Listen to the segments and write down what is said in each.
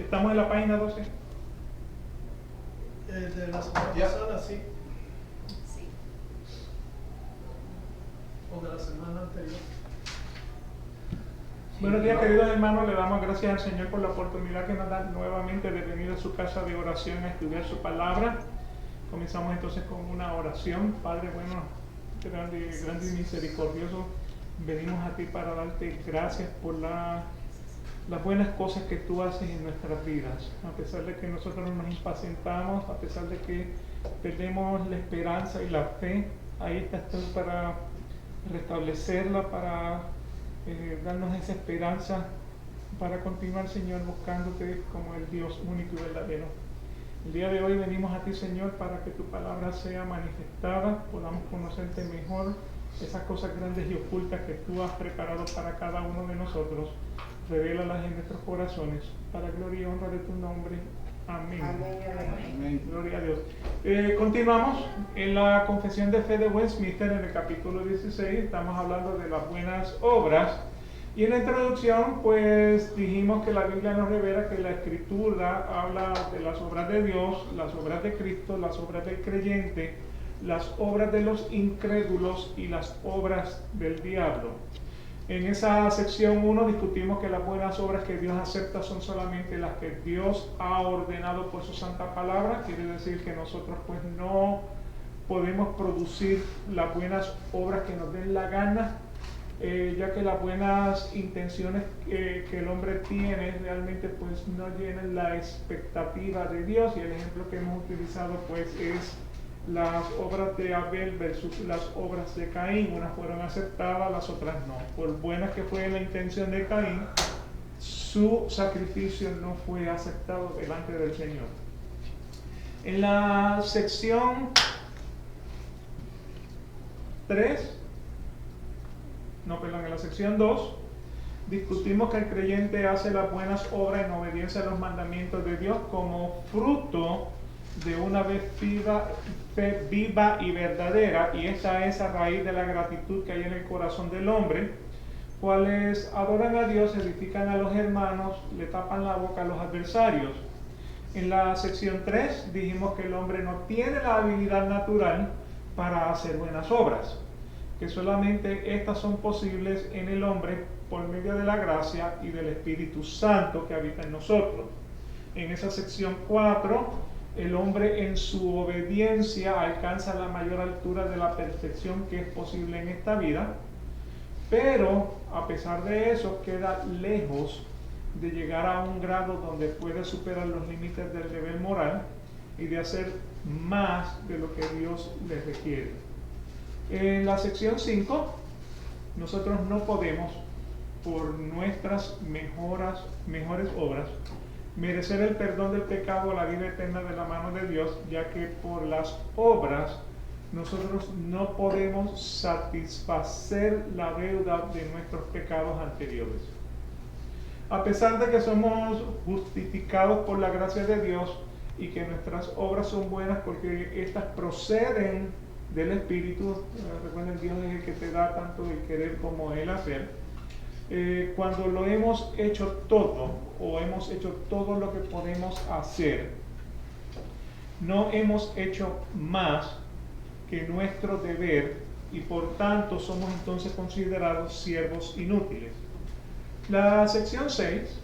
Estamos en la página 12. De la semana pasada, sí. Sí. O de la semana anterior. Buenos días, queridos hermanos, le damos gracias al Señor por la oportunidad que nos da nuevamente de venir a su casa de oración a estudiar su palabra. Comenzamos entonces con una oración. Padre bueno, grande y misericordioso, venimos a ti para darte gracias por las buenas cosas que tú haces en nuestras vidas. A pesar de que nosotros nos impacientamos, a pesar de que perdemos la esperanza y la fe, ahí estás tú para restablecerla, para darnos esa esperanza, para continuar, Señor, buscándote como el Dios único y verdadero. El día de hoy venimos a ti, Señor, para que tu palabra sea manifestada, podamos conocerte mejor, esas cosas grandes y ocultas que tú has preparado para cada uno de nosotros. Revélalas en nuestros corazones, para gloria y honra de tu nombre. Amén. Amén. Gloria a Dios. Continuamos en la Confesión de Fe de Westminster, en el capítulo 16. Estamos hablando de las buenas obras. Y en la introducción, pues dijimos que la Biblia nos revela que la Escritura habla de las obras de Dios, las obras de Cristo, las obras del creyente, las obras de los incrédulos y las obras del diablo. En esa sección 1 discutimos que las buenas obras que Dios acepta son solamente las que Dios ha ordenado por su santa palabra. Quiere decir que nosotros pues no podemos producir las buenas obras que nos den la gana, ya que las buenas intenciones que el hombre tiene realmente pues no llenan la expectativa de Dios. Y el ejemplo que hemos utilizado pues es las obras de Abel versus las obras de Caín. Unas fueron aceptadas, las otras no. Por buenas que fue la intención de Caín, su sacrificio no fue aceptado delante del Señor. En la sección 3, en la sección 2, discutimos que el creyente hace las buenas obras en obediencia a los mandamientos de Dios como fruto de una fe viva y verdadera, y esta es a raíz de la gratitud que hay en el corazón del hombre, cuales adoran a Dios, edifican a los hermanos, le tapan la boca a los adversarios. En la sección 3 dijimos que el hombre no tiene la habilidad natural para hacer buenas obras, que solamente estas son posibles en el hombre por medio de la gracia y del Espíritu Santo que habita en nosotros. En esa sección 4, el hombre en su obediencia alcanza la mayor altura de la perfección que es posible en esta vida, pero a pesar de eso queda lejos de llegar a un grado donde puede superar los límites del deber moral y de hacer más de lo que Dios le requiere. En la sección 5, nosotros no podemos, por nuestras mejores obras, merecer el perdón del pecado o la vida eterna de la mano de Dios, ya que por las obras nosotros no podemos satisfacer la deuda de nuestros pecados anteriores. A pesar de que somos justificados por la gracia de Dios y que nuestras obras son buenas porque estas proceden del Espíritu, recuerden, Dios es el que te da tanto el querer como el hacer. Cuando lo hemos hecho todo, o hemos hecho todo lo que podemos hacer, no hemos hecho más que nuestro deber y por tanto somos entonces considerados siervos inútiles. La sección 6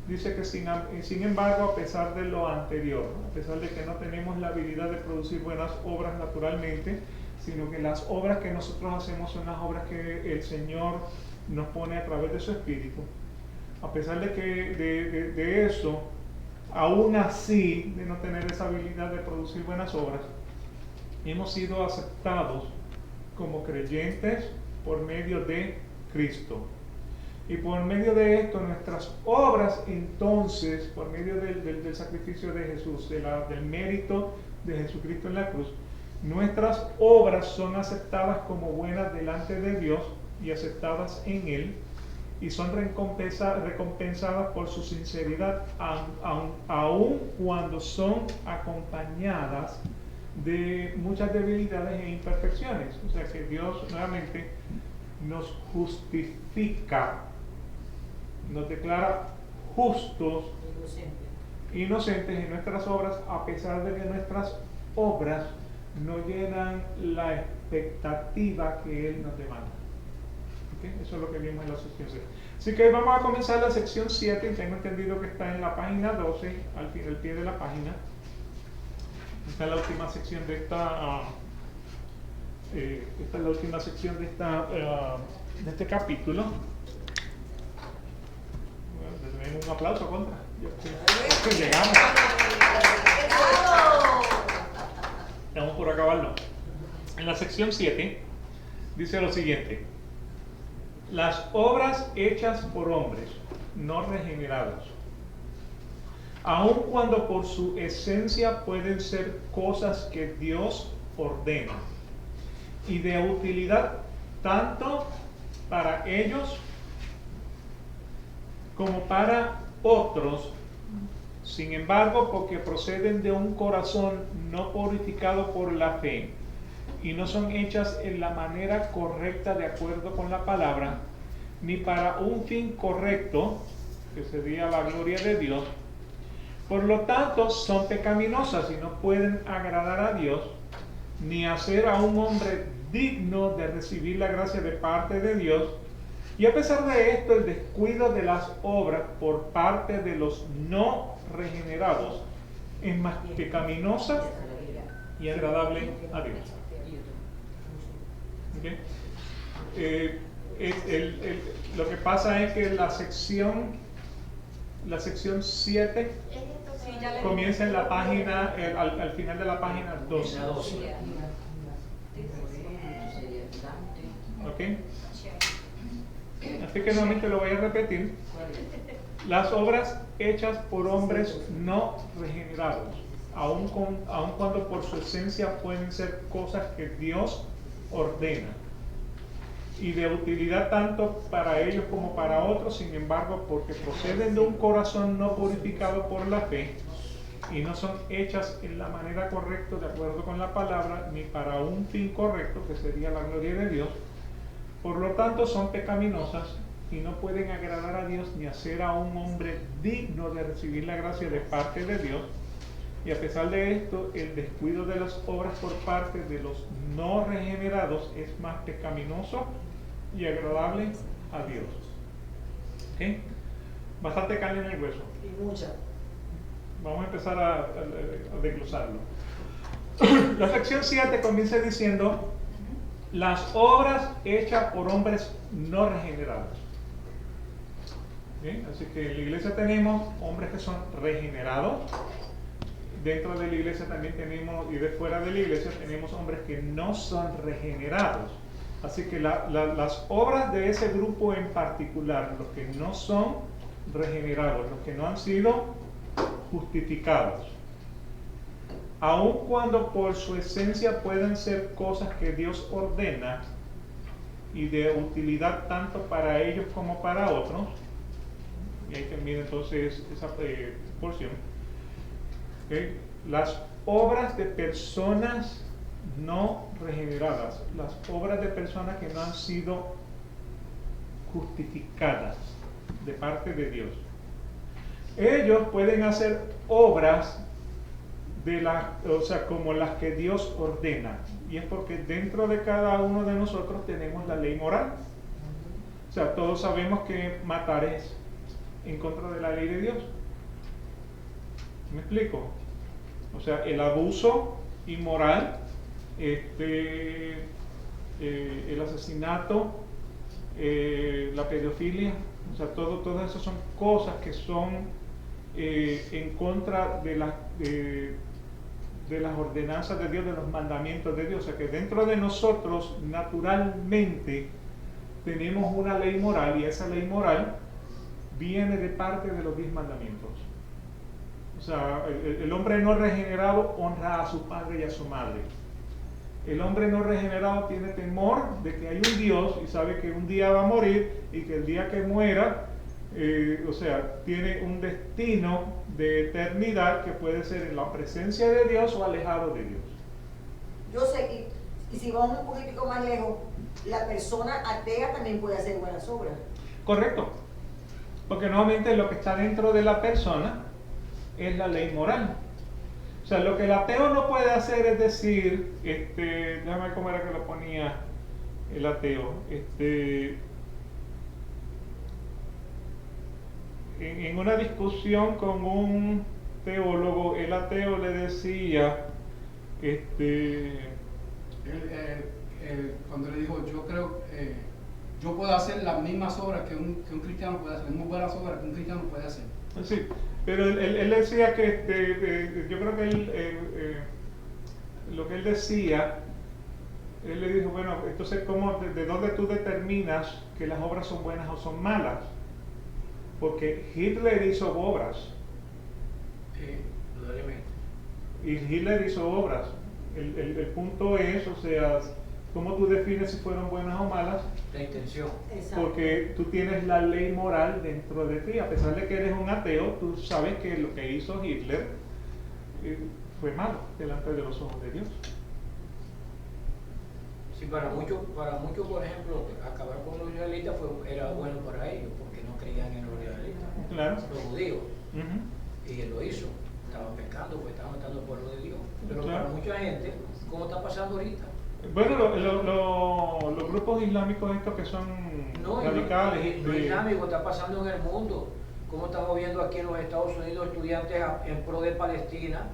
dice que sin embargo, a pesar de lo anterior, a pesar de que no tenemos la habilidad de producir buenas obras naturalmente, sino que las obras que nosotros hacemos son las obras que el Señor nos pone a través de su Espíritu. A pesar de que de eso, aún así, de no tener esa habilidad de producir buenas obras, hemos sido aceptados como creyentes por medio de Cristo. Y por medio de esto, nuestras obras, entonces, por medio del sacrificio de Jesús, del mérito de Jesucristo en la cruz, nuestras obras son aceptadas como buenas delante de Dios y aceptadas en Él, y son recompensadas por su sinceridad, aun cuando son acompañadas de muchas debilidades e imperfecciones. O sea que Dios nuevamente nos justifica, nos declara justos, inocentes en nuestras obras, a pesar de que nuestras obras no llenan la expectativa que Él nos demanda. ¿Okay? Eso es lo que vimos en la sección 6. Así que vamos a comenzar la sección 7, y tengo entendido que está en la página 12, al pie de la página. Esta es la última sección de esta de este capítulo. Bueno, le tenemos un aplauso contra. Llegamos. Estamos por acabarlo. En la sección 7 dice lo siguiente: las obras hechas por hombres no regenerados, aun cuando por su esencia pueden ser cosas que Dios ordena y de utilidad tanto para ellos como para otros, sin embargo, porque proceden de un corazón no purificado por la fe y no son hechas en la manera correcta de acuerdo con la palabra, ni para un fin correcto, que sería la gloria de Dios, por lo tanto son pecaminosas y no pueden agradar a Dios, ni hacer a un hombre digno de recibir la gracia de parte de Dios. Y a pesar de esto, el descuido de las obras por parte de los no regenerados es más pecaminosa y agradable a Dios. ¿Okay? Lo que pasa es que la sección 7 comienza en la página, al final de la página 12. ¿Ok? Así que nuevamente lo voy a repetir. Las obras hechas por hombres no regenerados, aun cuando por su esencia pueden ser cosas que Dios ordena y de utilidad tanto para ellos como para otros, sin embargo, porque proceden de un corazón no purificado por la fe y no son hechas en la manera correcta de acuerdo con la palabra, ni para un fin correcto, que sería la gloria de Dios. Por lo tanto, son pecaminosas y no pueden agradar a Dios ni hacer a un hombre digno de recibir la gracia de parte de Dios. Y a pesar de esto, el descuido de las obras por parte de los no regenerados es más pecaminoso y agradable a Dios. ¿Okay? Bastante carne en el hueso. Y mucha. Vamos a empezar a desglosarlo. La sección 7 comienza diciendo: las obras hechas por hombres no regenerados. ¿Bien? Así que en la iglesia tenemos hombres que son regenerados. Dentro de la iglesia también tenemos, y de fuera de la iglesia tenemos hombres que no son regenerados. Así que las obras de ese grupo en particular, los que no son regenerados, los que no han sido justificados, aun cuando por su esencia pueden ser cosas que Dios ordena y de utilidad tanto para ellos como para otros. Y ahí termina entonces esa porción. ¿Okay? Las obras de personas no regeneradas, las obras de personas que no han sido justificadas de parte de Dios. Ellos pueden hacer obras como las que Dios ordena, y es porque dentro de cada uno de nosotros tenemos la ley moral. O sea, todos sabemos que matar es en contra de la ley de Dios. ¿Me explico? O sea, el abuso inmoral, el asesinato, la pedofilia, o sea, todas esas son cosas que son en contra de las ordenanzas de Dios, de los mandamientos de Dios. O sea, que dentro de nosotros naturalmente tenemos una ley moral, y esa ley moral viene de parte de los 10 mandamientos. O sea, el hombre no regenerado honra a su padre y a su madre. El hombre no regenerado tiene temor de que hay un Dios y sabe que un día va a morir, y que el día que muera, tiene un destino de eternidad que puede ser en la presencia de Dios o alejado de Dios. Yo sé, y si vamos un poquitico más lejos, la persona atea también puede hacer buenas obras. Correcto. Porque nuevamente lo que está dentro de la persona es la ley moral. O sea, lo que el ateo no puede hacer es decir, déjame ver cómo era que lo ponía el ateo, en una discusión con un teólogo, el ateo le decía, cuando le dijo, yo creo, yo puedo hacer las mismas obras que un cristiano puede hacer, las mismas buenas obras que un cristiano puede hacer. sí, pero él decía que, yo creo que lo que él decía, él le dijo, bueno, entonces, ¿de dónde tú determinas que las obras son buenas o son malas? Porque Hitler hizo obras. Indudablemente. Y Hitler hizo obras. El punto es, o sea, ¿cómo tú defines si fueron buenas o malas? La intención. Exacto. Porque tú tienes la ley moral dentro de ti. A pesar de que eres un ateo, tú sabes que lo que hizo Hitler fue malo delante de los ojos de Dios. Sí, para muchos, por ejemplo, acabar con los israelitas era bueno para ellos, porque no creían en los israelitas, Claro. los judíos. Ujú. Y él lo hizo. Estaban pecando, pues estaban matando al pueblo de Dios. Pero Claro. para mucha gente, ¿cómo está pasando ahorita? Bueno, los grupos islámicos estos que son radicales. Lo islámico está pasando en el mundo. ¿Cómo estamos viendo aquí en los Estados Unidos estudiantes en pro de Palestina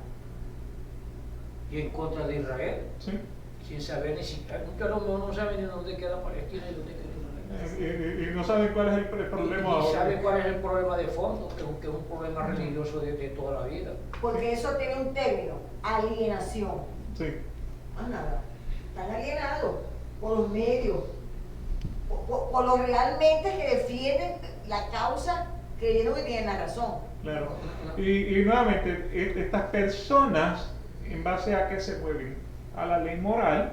y en contra de Israel? Sí. Sin saber ni siquiera, muchos no saben ni dónde queda Palestina y dónde queda Israel. Y no saben cuál es el problema Y ahora. saben cuál es el problema de fondo, que es un problema religioso de toda la vida. Porque eso tiene un término, alienación. Sí. Más nada. Están alienados por los medios, por los realmente que defienden la causa creyendo que tienen la razón. Claro. Y nuevamente, estas personas, ¿en base a qué se mueven? A la ley moral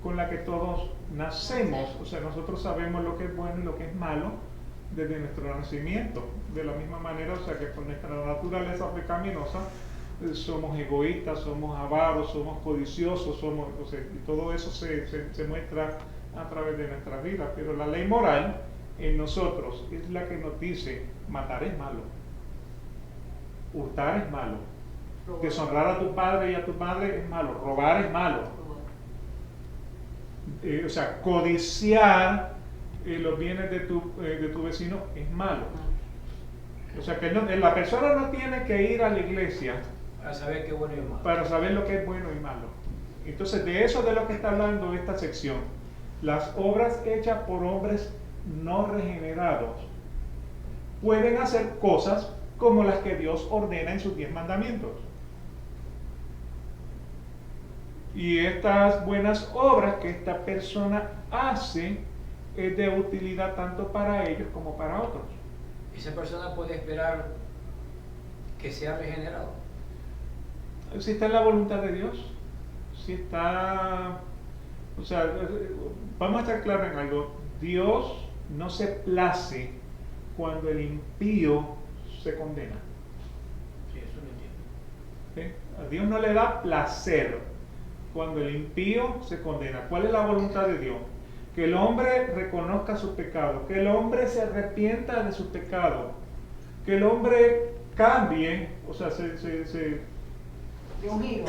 con la que todos nacemos. O sea, nosotros sabemos lo que es bueno y lo que es malo desde nuestro nacimiento. De la misma manera, o sea, que con nuestra naturaleza pecaminosa somos egoístas, somos avaros, somos codiciosos, o sea, y todo eso se muestra a través de nuestra vida. Pero la ley moral en nosotros es la que nos dice: matar es malo, hurtar es malo, deshonrar a tu padre y a tu madre es malo, robar es malo, o sea, codiciar los bienes de tu vecino es malo. O sea, que la persona no tiene que ir a la iglesia Para saber qué bueno y malo. para saber lo que es bueno y malo. Entonces, de eso es de lo que está hablando esta sección. Las obras hechas por hombres no regenerados pueden hacer cosas como las que Dios ordena en sus 10 mandamientos. Y estas buenas obras que esta persona hace es de utilidad tanto para ellos como para otros. Esa persona puede esperar que sea regenerado. Si está en la voluntad de Dios, si está, o sea, vamos a estar claros en algo: Dios no se place cuando el impío se condena. Sí, eso lo entiendo. ¿Sí? A Dios no le da placer cuando el impío se condena. ¿Cuál es la voluntad de Dios? Que el hombre reconozca su pecado, que el hombre se arrepienta de su pecado, que el hombre cambie, o sea, De un giro.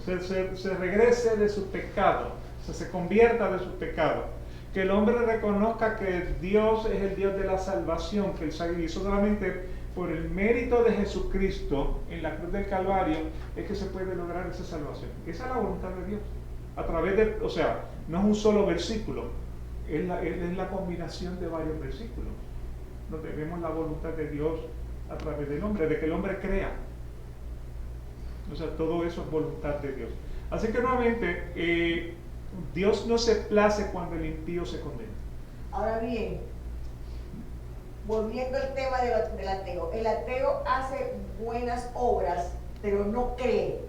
se regrese de su pecado, se convierta de su pecado, que el hombre reconozca que Dios es el Dios de la salvación, que Él hizo solamente por el mérito de Jesucristo en la cruz del Calvario es que se puede lograr esa salvación. Esa es la voluntad de Dios. A través de, o sea, no es un solo versículo, es la combinación de varios versículos, donde vemos la voluntad de Dios a través del hombre, de que el hombre crea. O sea, todo eso es voluntad de Dios. Así que nuevamente, Dios no se place cuando el impío se condena. Ahora bien, volviendo al tema del ateo, el ateo hace buenas obras, pero no cree.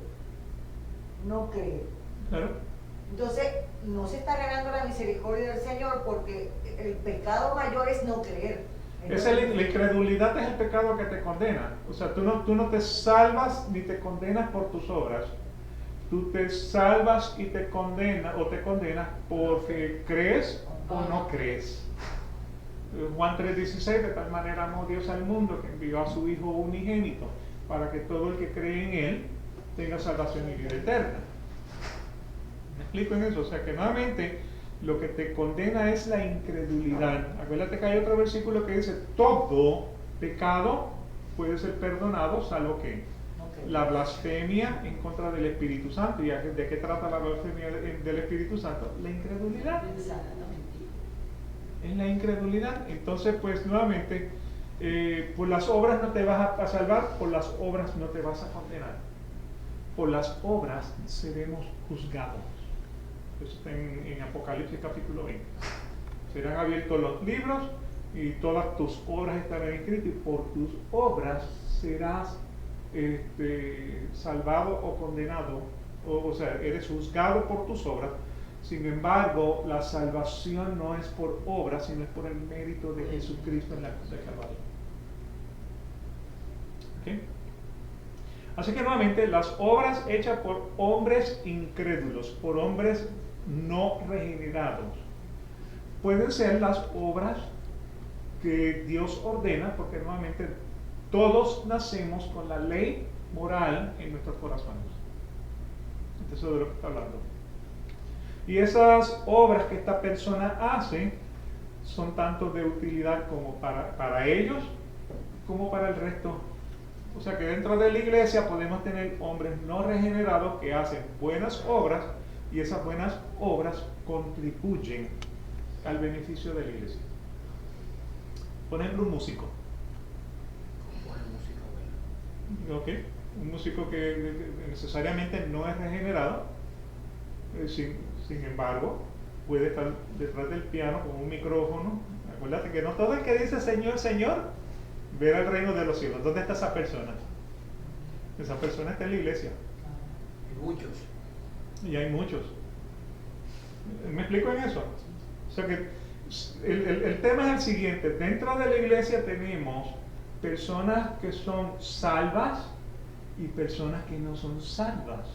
No cree. Claro. Entonces, no se está ganando la misericordia del Señor porque el pecado mayor es no creer. La incredulidad es el pecado que te condena. O sea, tú no te salvas ni te condenas por tus obras. Tú te salvas y te condenas porque crees o no crees. Juan 3:16, de tal manera amó Dios al mundo que envió a su Hijo unigénito para que todo el que cree en Él tenga salvación y vida eterna. ¿Me explico en eso? O sea que nuevamente lo que te condena es la incredulidad. Acuérdate que hay otro versículo que dice, todo pecado puede ser perdonado, salvo que la blasfemia en contra del Espíritu Santo. ¿Y de qué trata la blasfemia del Espíritu Santo? La incredulidad. Es la incredulidad. Entonces, pues nuevamente, por las obras no te vas a salvar, por las obras no te vas a condenar. Por las obras seremos juzgados. Eso está en Apocalipsis capítulo 20. Serán abiertos los libros y todas tus obras estarán escritas, y por tus obras serás salvado o condenado, o sea, eres juzgado por tus obras. Sin embargo, la salvación no es por obras, sino es por el mérito de Jesucristo en la cruz de Calvario. ¿Okay? Así que nuevamente, las obras hechas por hombres incrédulos, por hombres no regenerados, pueden ser las obras que Dios ordena, porque nuevamente todos nacemos con la ley moral en nuestros corazones. Entonces, eso es de lo que está hablando. Y esas obras que esta persona hace son tanto de utilidad como para ellos, como para el resto. O sea que dentro de la iglesia podemos tener hombres no regenerados que hacen buenas obras, y esas buenas obras contribuyen al beneficio de la iglesia. Por ejemplo, un músico. ¿Ok? Un músico que necesariamente no es regenerado, sin embargo, puede estar detrás del piano con un micrófono. Acuérdate que no todo el que dice Señor, Señor, verá el reino de los cielos. ¿Dónde está esa persona? Esa persona está en la iglesia. Y muchos. Y hay muchos. ¿Me explico en eso? O sea que el tema es el siguiente. Dentro de la iglesia tenemos personas que son salvas y personas que no son salvas.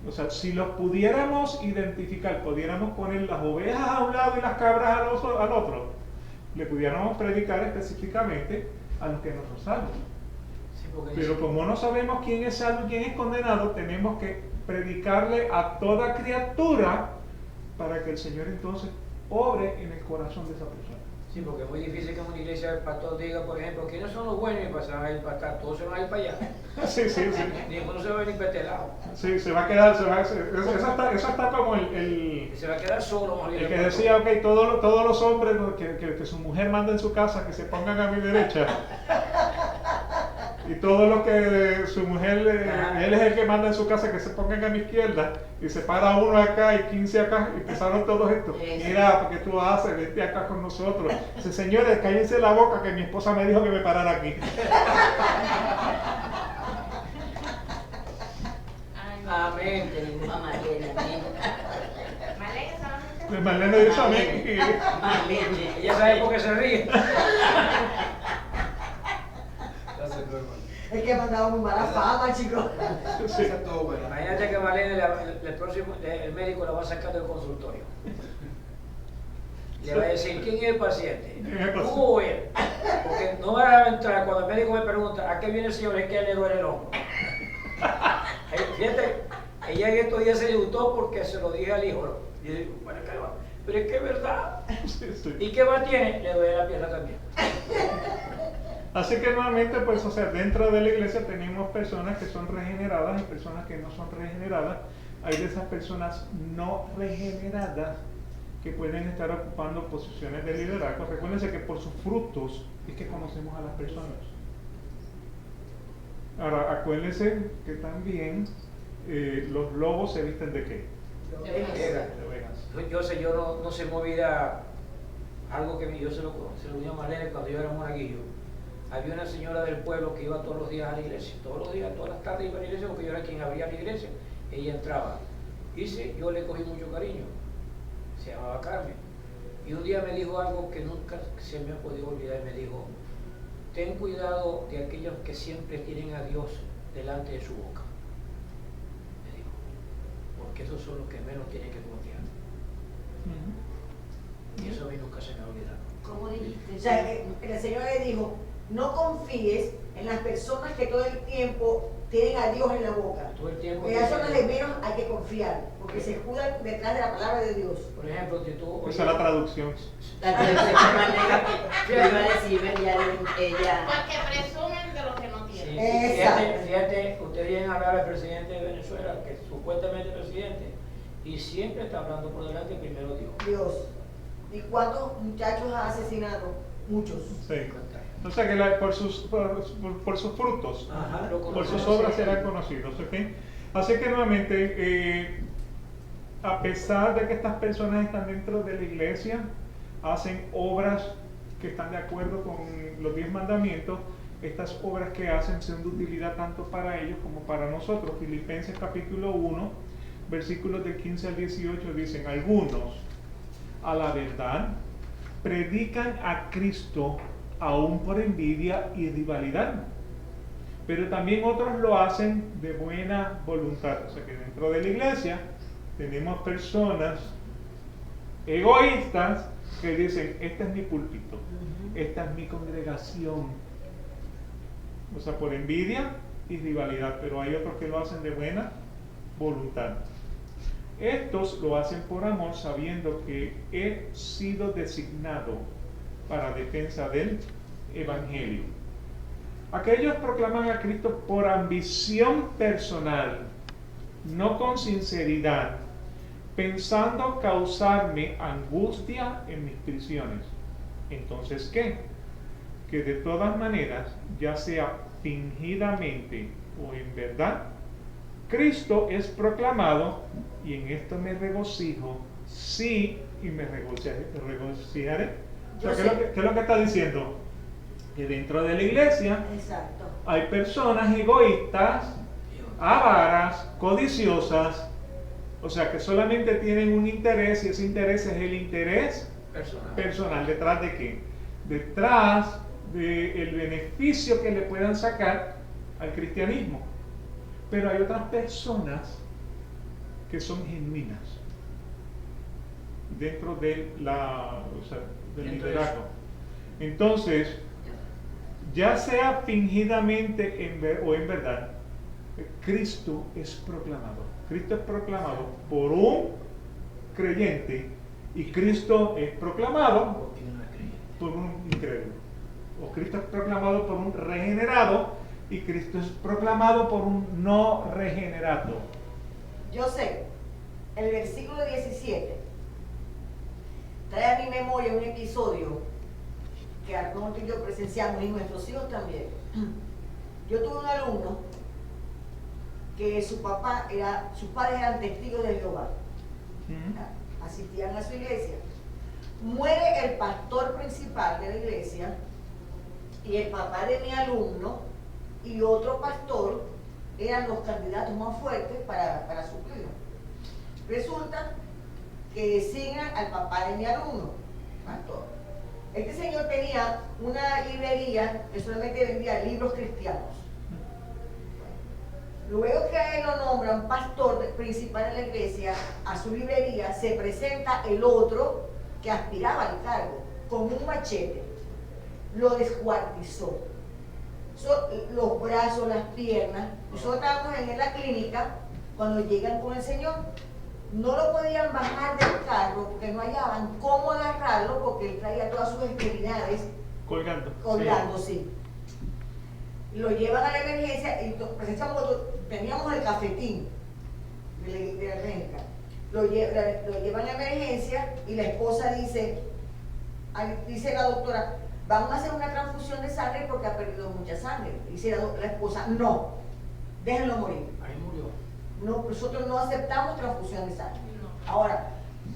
O sea, si los pudiéramos identificar, pudiéramos poner las ovejas a un lado y las cabras al otro, le pudiéramos predicar específicamente a los que no son salvos. Sí, pero como no sabemos quién es salvo y quién es condenado, tenemos que predicarle a toda criatura para que el Señor entonces obre en el corazón de esa persona. Sí, porque es muy difícil que en una iglesia el pastor diga, por ejemplo, ¿quiénes son los buenos? Y pasan a ir para acá, todos se van a ir para allá. Sí, sí, sí. Ninguno se va a venir para este lado. Sí, se va a quedar, eso está como Y se va a quedar solo, más bien. el que decía, ok, todos los hombres que su mujer manda en su casa, que se pongan a mi derecha. Y todos los que su mujer, él es el que manda en su casa, que se pongan a mi izquierda. Y se para uno acá y 15 acá, y empezaron todos estos. Mira, porque tú haces, vete acá con nosotros. Dice, señores, cállense la boca, que mi esposa me dijo que me parara aquí. Amén. Mamá, Pues Marlene dice amén. Ella sabe por qué se ríe. Es que me han dado muy mala fama, chicos. Sí. Está todo bueno. Imagínate que Marlene, el médico la va a sacar del consultorio. Le va a decir, ¿quién es el paciente? ¿Tú o él? Porque no va a entrar cuando el médico me pregunta, ¿a qué viene el señor? Es que le duele el hombro. Fíjate, ella en estos días se le gustó porque se lo dije al hijo. Y yo digo, bueno, ¿qué va? Pero es que es verdad. Sí. ¿Y qué más tiene? Le duele la pierna también. Así que nuevamente, pues, o sea, dentro de la iglesia tenemos personas que son regeneradas y personas que no son regeneradas. Hay de esas personas no regeneradas que pueden estar ocupando posiciones de liderazgo. Recuérdense que por sus frutos es que conocemos a las personas. Ahora, acuérdense que también los lobos se visten de qué? De ovejas. Yo no se me olvida algo que yo se lo di a Marlene cuando yo era monaguillo. Había una señora del pueblo que iba todos los días a la iglesia, todos los días, todas las tardes iba a la iglesia porque yo era quien abría la iglesia. Ella entraba. Y sí, yo le cogí mucho cariño. Se llamaba Carmen. Y un día me dijo algo que nunca se me ha podido olvidar. Me dijo, ten cuidado de aquellos que siempre tienen a Dios delante de su boca. Me dijo, porque esos son los que menos tienen que confiar. Y eso a mí nunca se me ha olvidado. ¿Cómo dijiste? O sea, que la señora le dijo, no confíes en las personas que todo el tiempo tienen a Dios en la boca. Todo el tiempo. En esas son las de menos hay que confiar, porque se escudan detrás de la palabra de Dios. Por ejemplo, que tú. Esa es la traducción. La traducción más negativa. Yo iba a decir, ella. Porque presumen de lo que no Sí, tienen. Exacto. ustedes vienen a hablar al presidente de Venezuela, que es supuestamente presidente, y siempre está hablando por delante primero Dios. Dios. ¿Y cuántos muchachos ha asesinado? Muchos. Sí. O sea que por sus frutos, Ajá, lo por sus conocemos. obras serán conocidos. ¿Ok? Así que nuevamente, a pesar de que estas personas están dentro de la iglesia, hacen obras que están de acuerdo con los 10 mandamientos, estas obras que hacen son de utilidad tanto para ellos como para nosotros. Filipenses capítulo 1, versículos del 15 al 18 dicen: algunos, a la verdad, predican a Cristo aún por envidia y rivalidad, pero también otros lo hacen de buena voluntad. O sea que dentro de la iglesia tenemos personas egoístas que dicen: este es mi púlpito, esta es mi congregación. O sea, por envidia y rivalidad, pero hay otros que lo hacen de buena voluntad. Estos lo hacen por amor, sabiendo que he sido designado para defensa del Evangelio. Aquellos proclaman a Cristo por ambición personal, no con sinceridad, pensando causarme angustia en mis prisiones. Entonces, ¿qué? Que de todas maneras, ya sea fingidamente o en verdad, Cristo es proclamado, y en esto me regocijo, sí, y me regocijaré. O sea, ¿qué es lo que está diciendo? Que dentro de la iglesia Exacto. hay personas egoístas, avaras, codiciosas, o sea, que solamente tienen un interés, y ese interés es el interés personal. ¿Detrás de qué? Detrás del beneficio que le puedan sacar al cristianismo. Pero hay otras personas que son genuinas dentro de del liderazgo. Entonces, ya sea fingidamente o en verdad, Cristo es proclamado. Cristo es proclamado por un creyente, y Cristo es proclamado por un incrédulo. O Cristo es proclamado por un regenerado, y Cristo es proclamado por un no regenerado. Yo sé, el versículo 17 trae a mi memoria un episodio que Arnoldo y yo presenciamos, y nuestros hijos también. Yo tuve un alumno que sus padres eran testigos de Jehová, asistían a su iglesia. Muere el pastor principal de la iglesia, y el papá de mi alumno y otro pastor eran los candidatos más fuertes para suplirlo. Resulta que designan al papá de mi alumno, pastor. Este señor tenía una librería que solamente vendía libros cristianos. Luego que a él lo nombran pastor principal de la iglesia, a su librería se presenta el otro que aspiraba al cargo con un machete. Lo descuartizó. Los brazos, las piernas. Nosotros estábamos en la clínica cuando llegan con el Señor. No lo podían bajar del carro porque no hallaban cómo agarrarlo, porque él traía todas sus extremidades colgando, sí. Lo llevan a la emergencia y teníamos el cafetín de la clínica. Lo llevan a la emergencia y la esposa dice la doctora: vamos a hacer una transfusión de sangre porque ha perdido mucha sangre. Dice la esposa: no, déjenlo morir. Ahí murió. No, nosotros no aceptamos transfusión de sangre. No. Ahora,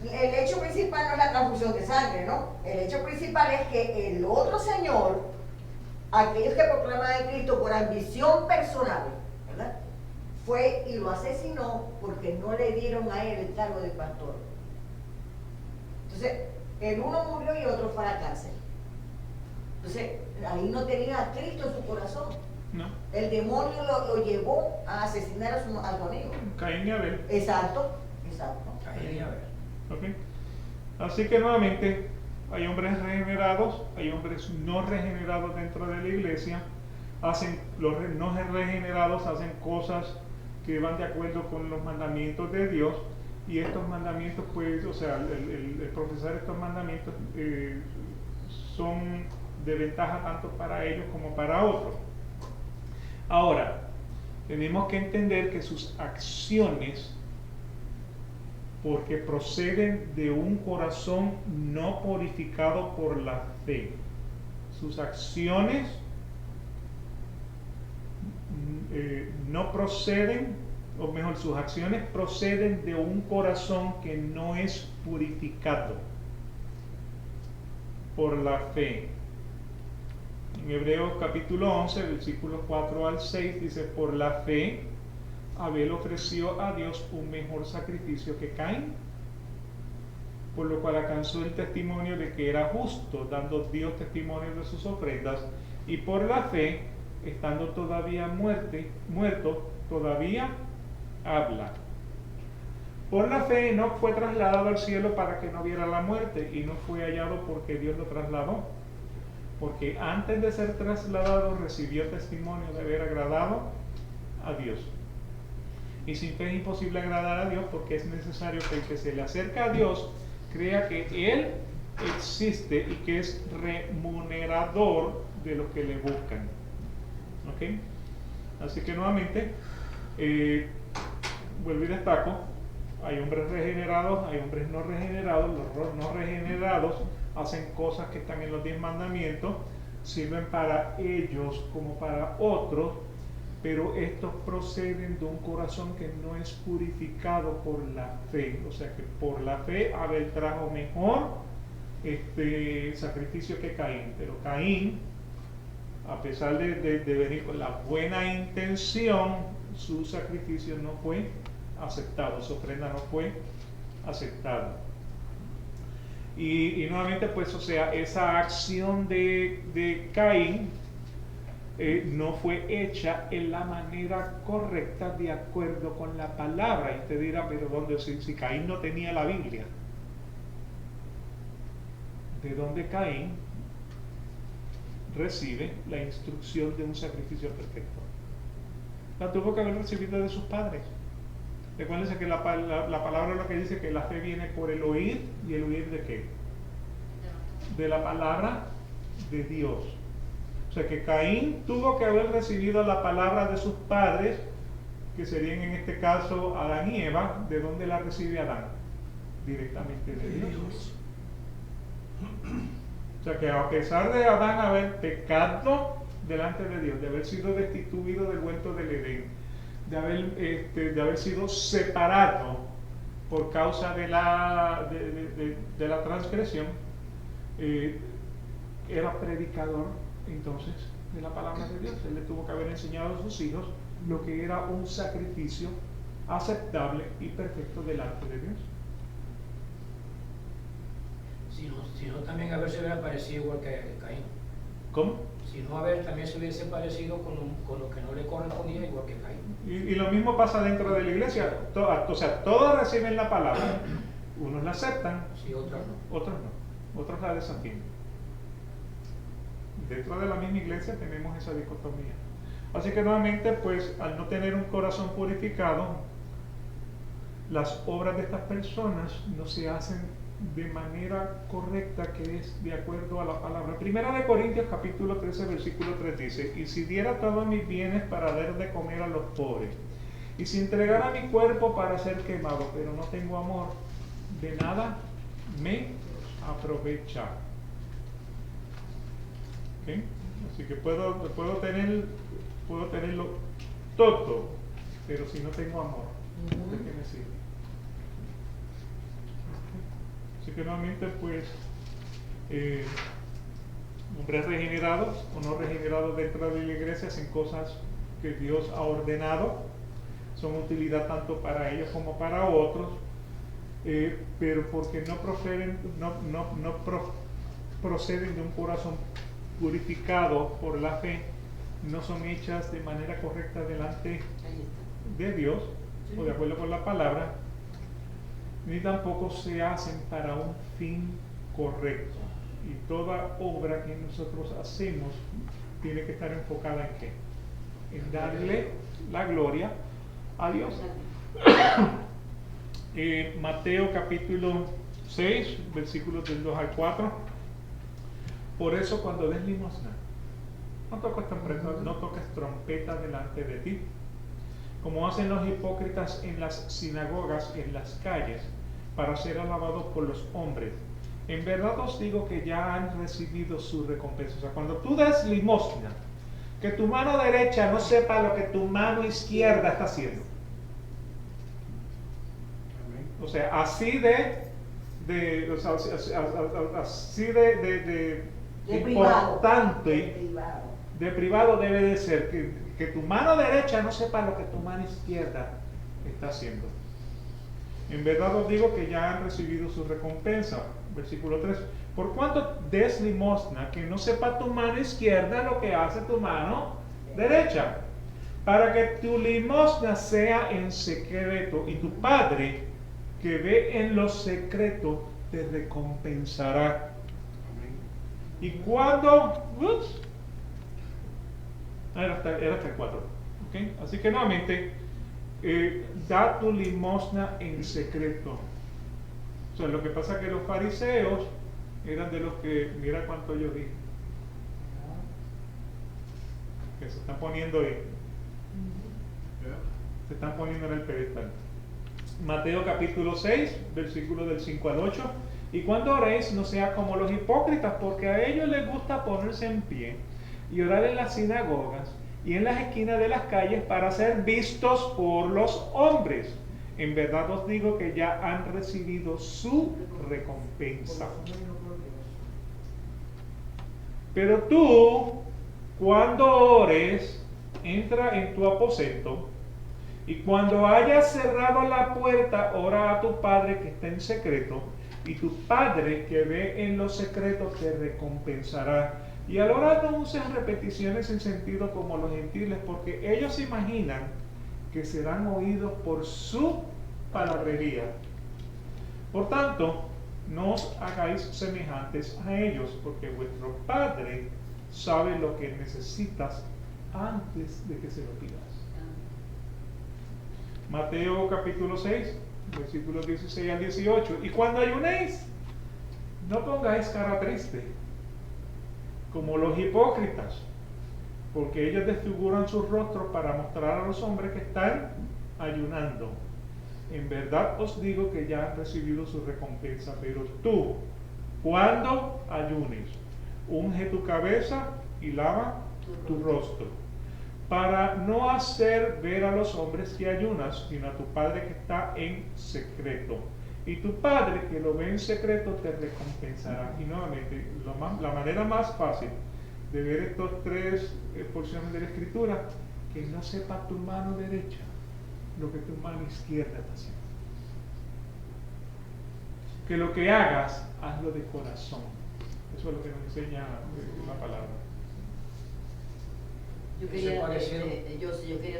el hecho principal no es la transfusión de sangre, ¿no? El hecho principal es que el otro señor, aquellos que proclaman a Cristo por ambición personal, ¿verdad?, fue y lo asesinó porque no le dieron a él el cargo de pastor. Entonces, el uno murió y el otro fue a la cárcel. Entonces, ahí no tenía a Cristo en su corazón. No. El demonio lo llevó a asesinar a su amigo. Caín y Abel. Exacto. Ahí a ver. ¿Ok? Así que nuevamente, hay hombres regenerados, hay hombres no regenerados dentro de la iglesia. Los no regenerados hacen cosas que van de acuerdo con los mandamientos de Dios, y estos mandamientos, pues, o sea, el profesar estos mandamientos son de ventaja tanto para ellos como para otros. Ahora, tenemos que entender que sus acciones, porque proceden de un corazón no purificado por la fe, sus acciones no proceden, o mejor, sus acciones proceden de un corazón que no es purificado por la fe. En Hebreos capítulo 11, versículos 4 al 6, dice: por la fe Abel ofreció a Dios un mejor sacrificio que Caín, por lo cual alcanzó el testimonio de que era justo, dando Dios testimonio de sus ofrendas, y por la fe, estando todavía muerto, todavía habla. Por la fe Enoc fue trasladado al cielo para que no viera la muerte, y no fue hallado porque Dios lo trasladó, porque antes de ser trasladado recibió testimonio de haber agradado a Dios. Y sin fe es imposible agradar a Dios, porque es necesario que el que se le acerca a Dios crea que Él existe y que es remunerador de los que le buscan. ¿Ok? Así que nuevamente, vuelvo y destaco: hay hombres regenerados, hay hombres no regenerados. Los no regenerados hacen cosas que están en los 10 mandamientos, sirven para ellos como para otros, pero estos proceden de un corazón que no es purificado por la fe. O sea que por la fe Abel trajo mejor sacrificio que Caín, pero Caín, a pesar de venir con la buena intención, su sacrificio no fue aceptado, su ofrenda no fue aceptada. Y nuevamente, pues, o sea, esa acción de Caín no fue hecha en la manera correcta, de acuerdo con la palabra. Y usted dirá: pero ¿dónde? Si Caín no tenía la Biblia, ¿de dónde Caín recibe la instrucción de un sacrificio perfecto? La tuvo que haber recibido de sus padres. Recuérdense que la palabra lo que dice, que la fe viene por el oír, y el oír ¿de qué? De la palabra de Dios. O sea que Caín tuvo que haber recibido la palabra de sus padres, que serían en este caso Adán y Eva. ¿De dónde la recibe Adán? Directamente de Dios. O sea que a pesar de Adán haber pecado delante de Dios, de haber sido destituido del huerto del Edén, de haber sido separado por causa de la transgresión, era predicador entonces de la palabra de Dios. Él le tuvo que haber enseñado a sus hijos lo que era un sacrificio aceptable y perfecto delante de Dios. Si no también Abel se hubiera parecido igual que Caín. ¿Cómo? Si no, Abel también se hubiese parecido con lo que no le correspondía, igual que Caín. Y lo mismo pasa dentro de la iglesia. O sea, todos reciben la palabra, unos la aceptan, Sí, otros no. otros la desafían. Dentro de la misma iglesia tenemos esa dicotomía. Así que nuevamente, pues, al no tener un corazón purificado, las obras de estas personas no se hacen de manera correcta, que es de acuerdo a la palabra. Primera de Corintios capítulo 13 versículo 3 dice: y si diera todos mis bienes para dar de comer a los pobres, y si entregara mi cuerpo para ser quemado, pero no tengo amor, de nada me aprovecha. ¿Okay? Así que puedo tenerlo todo, pero si no tengo amor, ¿de qué me sirve? Así que nuevamente, pues, hombres regenerados o no regenerados dentro de la iglesia hacen cosas que Dios ha ordenado, son utilidad tanto para ellos como para otros, pero porque no proceden de un corazón purificado por la fe, no son hechas de manera correcta delante de Dios, o de acuerdo con la palabra. ni tampoco se hacen para un fin correcto. Y toda obra que nosotros hacemos tiene que estar enfocada en ¿qué? En darle la gloria a Dios. Mateo capítulo 6, versículos del 2 al 4. Por eso cuando des limosna, no toques trompeta delante de ti, como hacen los hipócritas en las sinagogas y en las calles, para ser alabados por los hombres. En verdad os digo que ya han recibido su recompensa. O sea, cuando tú des limosna, que tu mano derecha no sepa lo que tu mano izquierda está haciendo. O sea, así de importante, de privado debe de ser que tu mano derecha no sepa lo que tu mano izquierda está haciendo. En verdad os digo que ya han recibido su recompensa. Versículo 3. Por cuanto des limosna, que no sepa tu mano izquierda lo que hace tu mano derecha, para que tu limosna sea en secreto, y tu Padre que ve en lo secreto te recompensará. Y cuando era hasta el 4. ¿Okay? Así que nuevamente, da tu limosna en secreto. O sea, lo que pasa es que los fariseos eran de los que, mira cuánto yo dije, que se están poniendo en el pedestal. Mateo capítulo 6, versículos del 5 al 8. Y cuando oréis, no sea como los hipócritas, porque a ellos les gusta ponerse en pie y orar en las sinagogas y en las esquinas de las calles para ser vistos por los hombres. En verdad os digo que ya han recibido su recompensa. Pero tú, cuando ores, entra en tu aposento, y cuando hayas cerrado la puerta, ora a tu Padre que está en secreto, y tu Padre que ve en lo secreto te recompensará. Y al orar no uses repeticiones en sentido como los gentiles, porque ellos imaginan que serán oídos por su palabrería. Por tanto, no os hagáis semejantes a ellos, porque vuestro Padre sabe lo que necesitas antes de que se lo pidas. Mateo capítulo 6, versículos 16 al 18. Y cuando ayunéis, no pongáis cara triste, como los hipócritas, porque ellos desfiguran sus rostros para mostrar a los hombres que están ayunando. En verdad os digo que ya han recibido su recompensa. Pero tú, cuando ayunes, unge tu cabeza y lava tu rostro, para no hacer ver a los hombres que ayunas, sino a tu Padre que está en secreto. Y tu Padre que lo ve en secreto te recompensará. Y nuevamente, la manera más fácil de ver estas tres porciones de la Escritura, que no sepa tu mano derecha lo que tu mano izquierda está haciendo. Que lo que hagas, hazlo de corazón. Eso es lo que nos enseña la palabra. Yo quería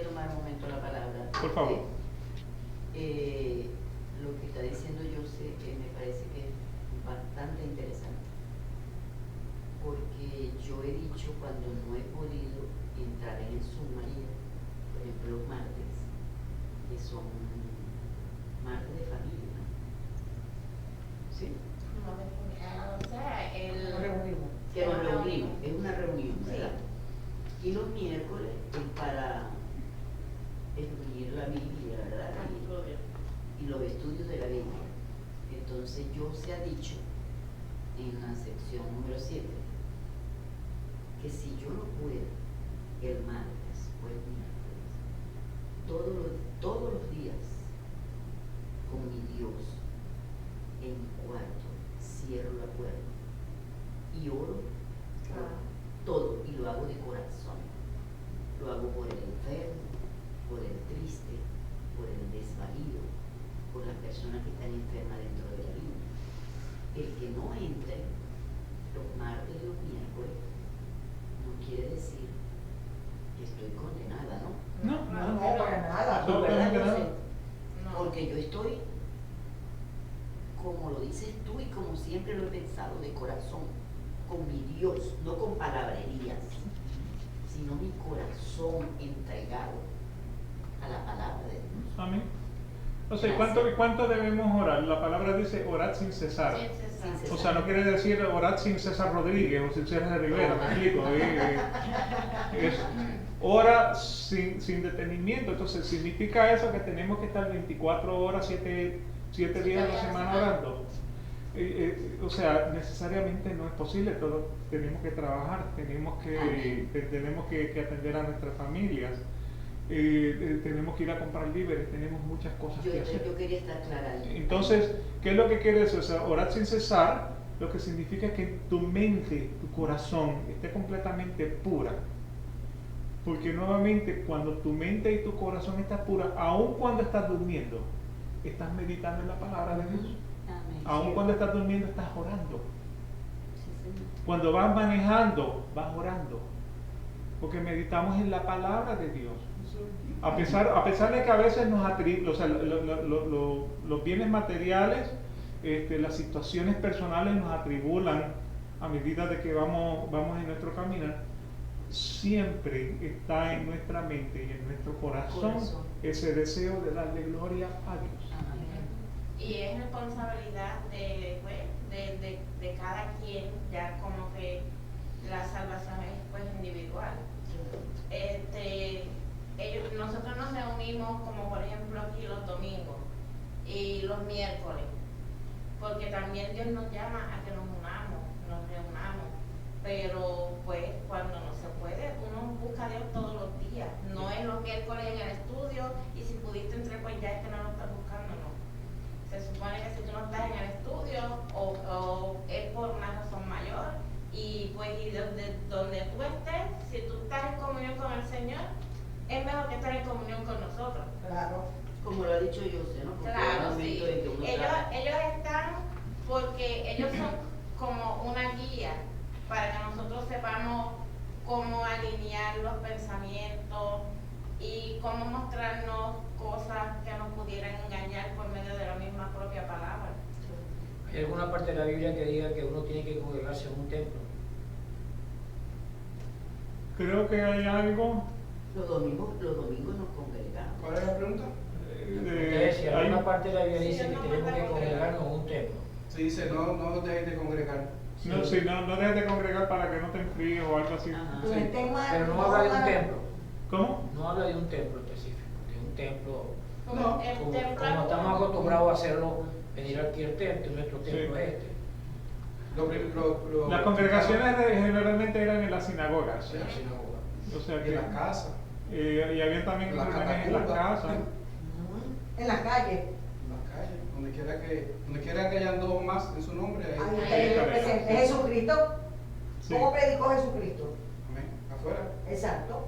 tomar un momento la palabra. Por favor. Lo que está diciendo José me parece que es bastante interesante, porque yo he dicho cuando no he podido entrar en el submarino, por ejemplo los martes, que son martes de familia, ¿no? ¿Sí? O sea, que nos reunimos, es una reunión, ¿verdad? Y los miércoles es para estudiar la Biblia, ¿verdad? Y los estudios de la Biblia. Entonces se ha dicho en la sección número 7 que si yo no puedo el martes o el miércoles, todos los días con mi Dios en mi cuarto, cierro la puerta y oro todo, y lo hago de corazón. Lo hago por el enfermo, por el triste, por el desvalido, por las personas que están enfermas dentro de la vida. El que no entre los martes y los miércoles no quiere decir que estoy condenada, ¿no? No, para nada. No, ¿verdad? Absolutamente nada. Porque yo estoy pero de corazón, con mi Dios, no con palabrerías, sino mi corazón entregado a la palabra de Dios. Amén. O sea, ¿cuánto debemos orar? La palabra dice orad sin cesar. Sin cesar. O sea, no quiere decir orad sin César Rodríguez o sin César Rivera, me explico. Es ora sin detenimiento. Entonces, significa eso que tenemos que estar 24 horas, 7 días a la semana orando. O sea, necesariamente no es posible, todos tenemos que trabajar, tenemos que atender a nuestras familias, tenemos que ir a comprar víveres, tenemos muchas cosas que hacer. Yo quería estar clara ahí. Entonces, ¿qué es lo que quiere decir? O sea, orar sin cesar, lo que significa es que tu mente, tu corazón esté completamente pura. Porque nuevamente, cuando tu mente y tu corazón están puras, aun cuando estás durmiendo, estás meditando en la palabra de Dios. Aun cuando estás durmiendo, estás orando. Cuando vas manejando, vas orando. Porque meditamos en la palabra de Dios. A pesar de que a veces nos o sea, los bienes materiales, las situaciones personales nos atribulan a medida de que vamos en nuestro caminar, siempre está en nuestra mente y en nuestro corazón ese deseo de darle gloria a Dios. Y es responsabilidad de cada quien, ya como que la salvación es pues individual. Nosotros nos reunimos como por ejemplo aquí los domingos y los miércoles, porque también Dios nos llama a que nos reunamos, pero pues cuando no se puede, uno busca a Dios todos los días, no es los miércoles en el estudio y si pudiste entrar pues ya es que no lo estás buscando, no. Se supone que si tú no estás en el estudio o es por una razón mayor y pues y donde tú estés, si tú estás en comunión con el Señor, es mejor que estar en comunión con nosotros. Claro. Como lo ha dicho José, ¿no? Porque Claro, hay sí. momentos en que uno está- Ellos están porque ellos son como una guía para que nosotros sepamos cómo alinear los pensamientos y cómo mostrarnos cosas que nos pudieran engañar por medio de la misma propia palabra. ¿Hay alguna parte de la Biblia que diga que uno tiene que congregarse en un templo? Creo que hay algo Los domingos nos congregamos. ¿Cuál es la pregunta? Ustedes, si hay- alguna parte de la Biblia Sí, dice que no tenemos manda que congregar. congregarnos en un templo. Se dice, no dejes de congregar. No, sí, no dejes de congregar para que no te enfríes o algo así. Ajá. Pues el tema Pero no habla de un templo. ¿Cómo? No habla de un templo específico, de un templo No, El como templo es estamos uno. acostumbrados a hacerlo, venir aquí al templo, nuestro templo Sí. es este. Las congregaciones generalmente eran en las sinagogas. En la sinagoga. O sea En que, la casa, y había también en las congregaciones en las catacumbas, casas. en la calle. en las calles, donde quiera que hayan dos más en su nombre, ahí. Ahí Ahí está está. presente. Jesucristo. Sí. ¿Cómo predicó Jesucristo? Amén. Afuera. Exacto.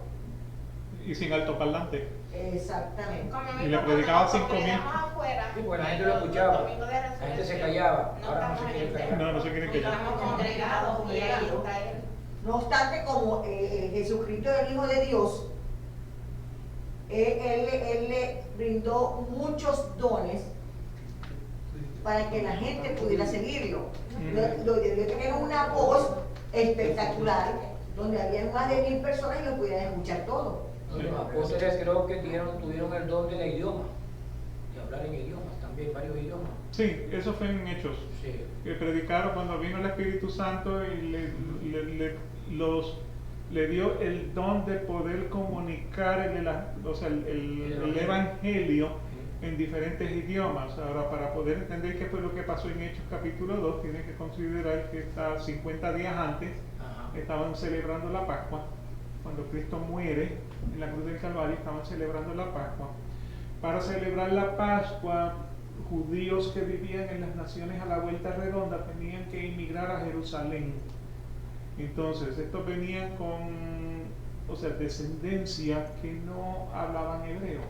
Y sin altoparlante. Exactamente. Como Y le mismo predicaba cuando nos 5.000. congregamos afuera, Sí, porque la gente en lo los escuchaba. domingos de La gente se resurrección, callaba, no ahora no se estamos en quiere el callar. templo. No se quieren callar. Estamos congregados y ahí está Él. No obstante, como Jesucristo es el Hijo de Dios, él le brindó muchos dones para que la gente pudiera seguirlo. Lo debió tener una voz espectacular, donde había más de 1000 personas y lo pudieran escuchar todo. Los apóstoles creo que tuvieron el don del idioma, de hablar en idiomas también, varios idiomas. Sí, eso fue en Hechos. Sí. Que predicaron cuando vino el Espíritu Santo y le dio el don de poder comunicar el evangelio en diferentes idiomas. Ahora, para poder entender qué fue lo que pasó en Hechos capítulo 2, tiene que considerar que 50 días antes Ajá. estaban celebrando la Pascua. Cuando Cristo muere en la cruz del Calvario, estaban celebrando la Pascua. Para celebrar la Pascua, judíos que vivían en las naciones a la vuelta redonda tenían que emigrar a Jerusalén. Entonces, estos venían con, descendencia que no hablaban hebreo.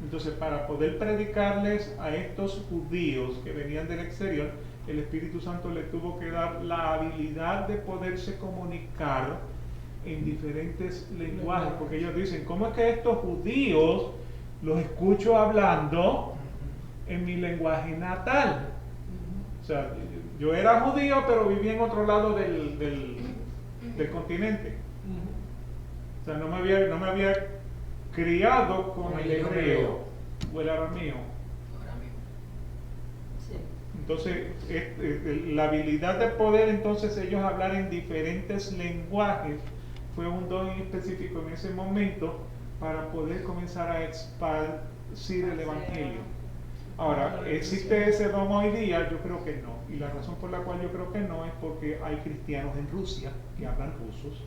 Entonces, para poder predicarles a estos judíos que venían del exterior, el Espíritu Santo le tuvo que dar la habilidad de poderse comunicar en diferentes lenguajes, porque ellos dicen, ¿cómo es que estos judíos los escucho hablando en mi lenguaje natal? O sea, Yo era judío, pero vivía en otro lado del continente. O sea, no me había criado con el hebreo o el arameo. Sí. Entonces, la habilidad de poder entonces ellos hablar en diferentes lenguajes fue un don específico en ese momento para poder comenzar a esparcir el evangelio. Ahora, ¿existe ese don hoy día? Yo creo que no. Y la razón por la cual yo creo que no es porque hay cristianos en Rusia que hablan rusos,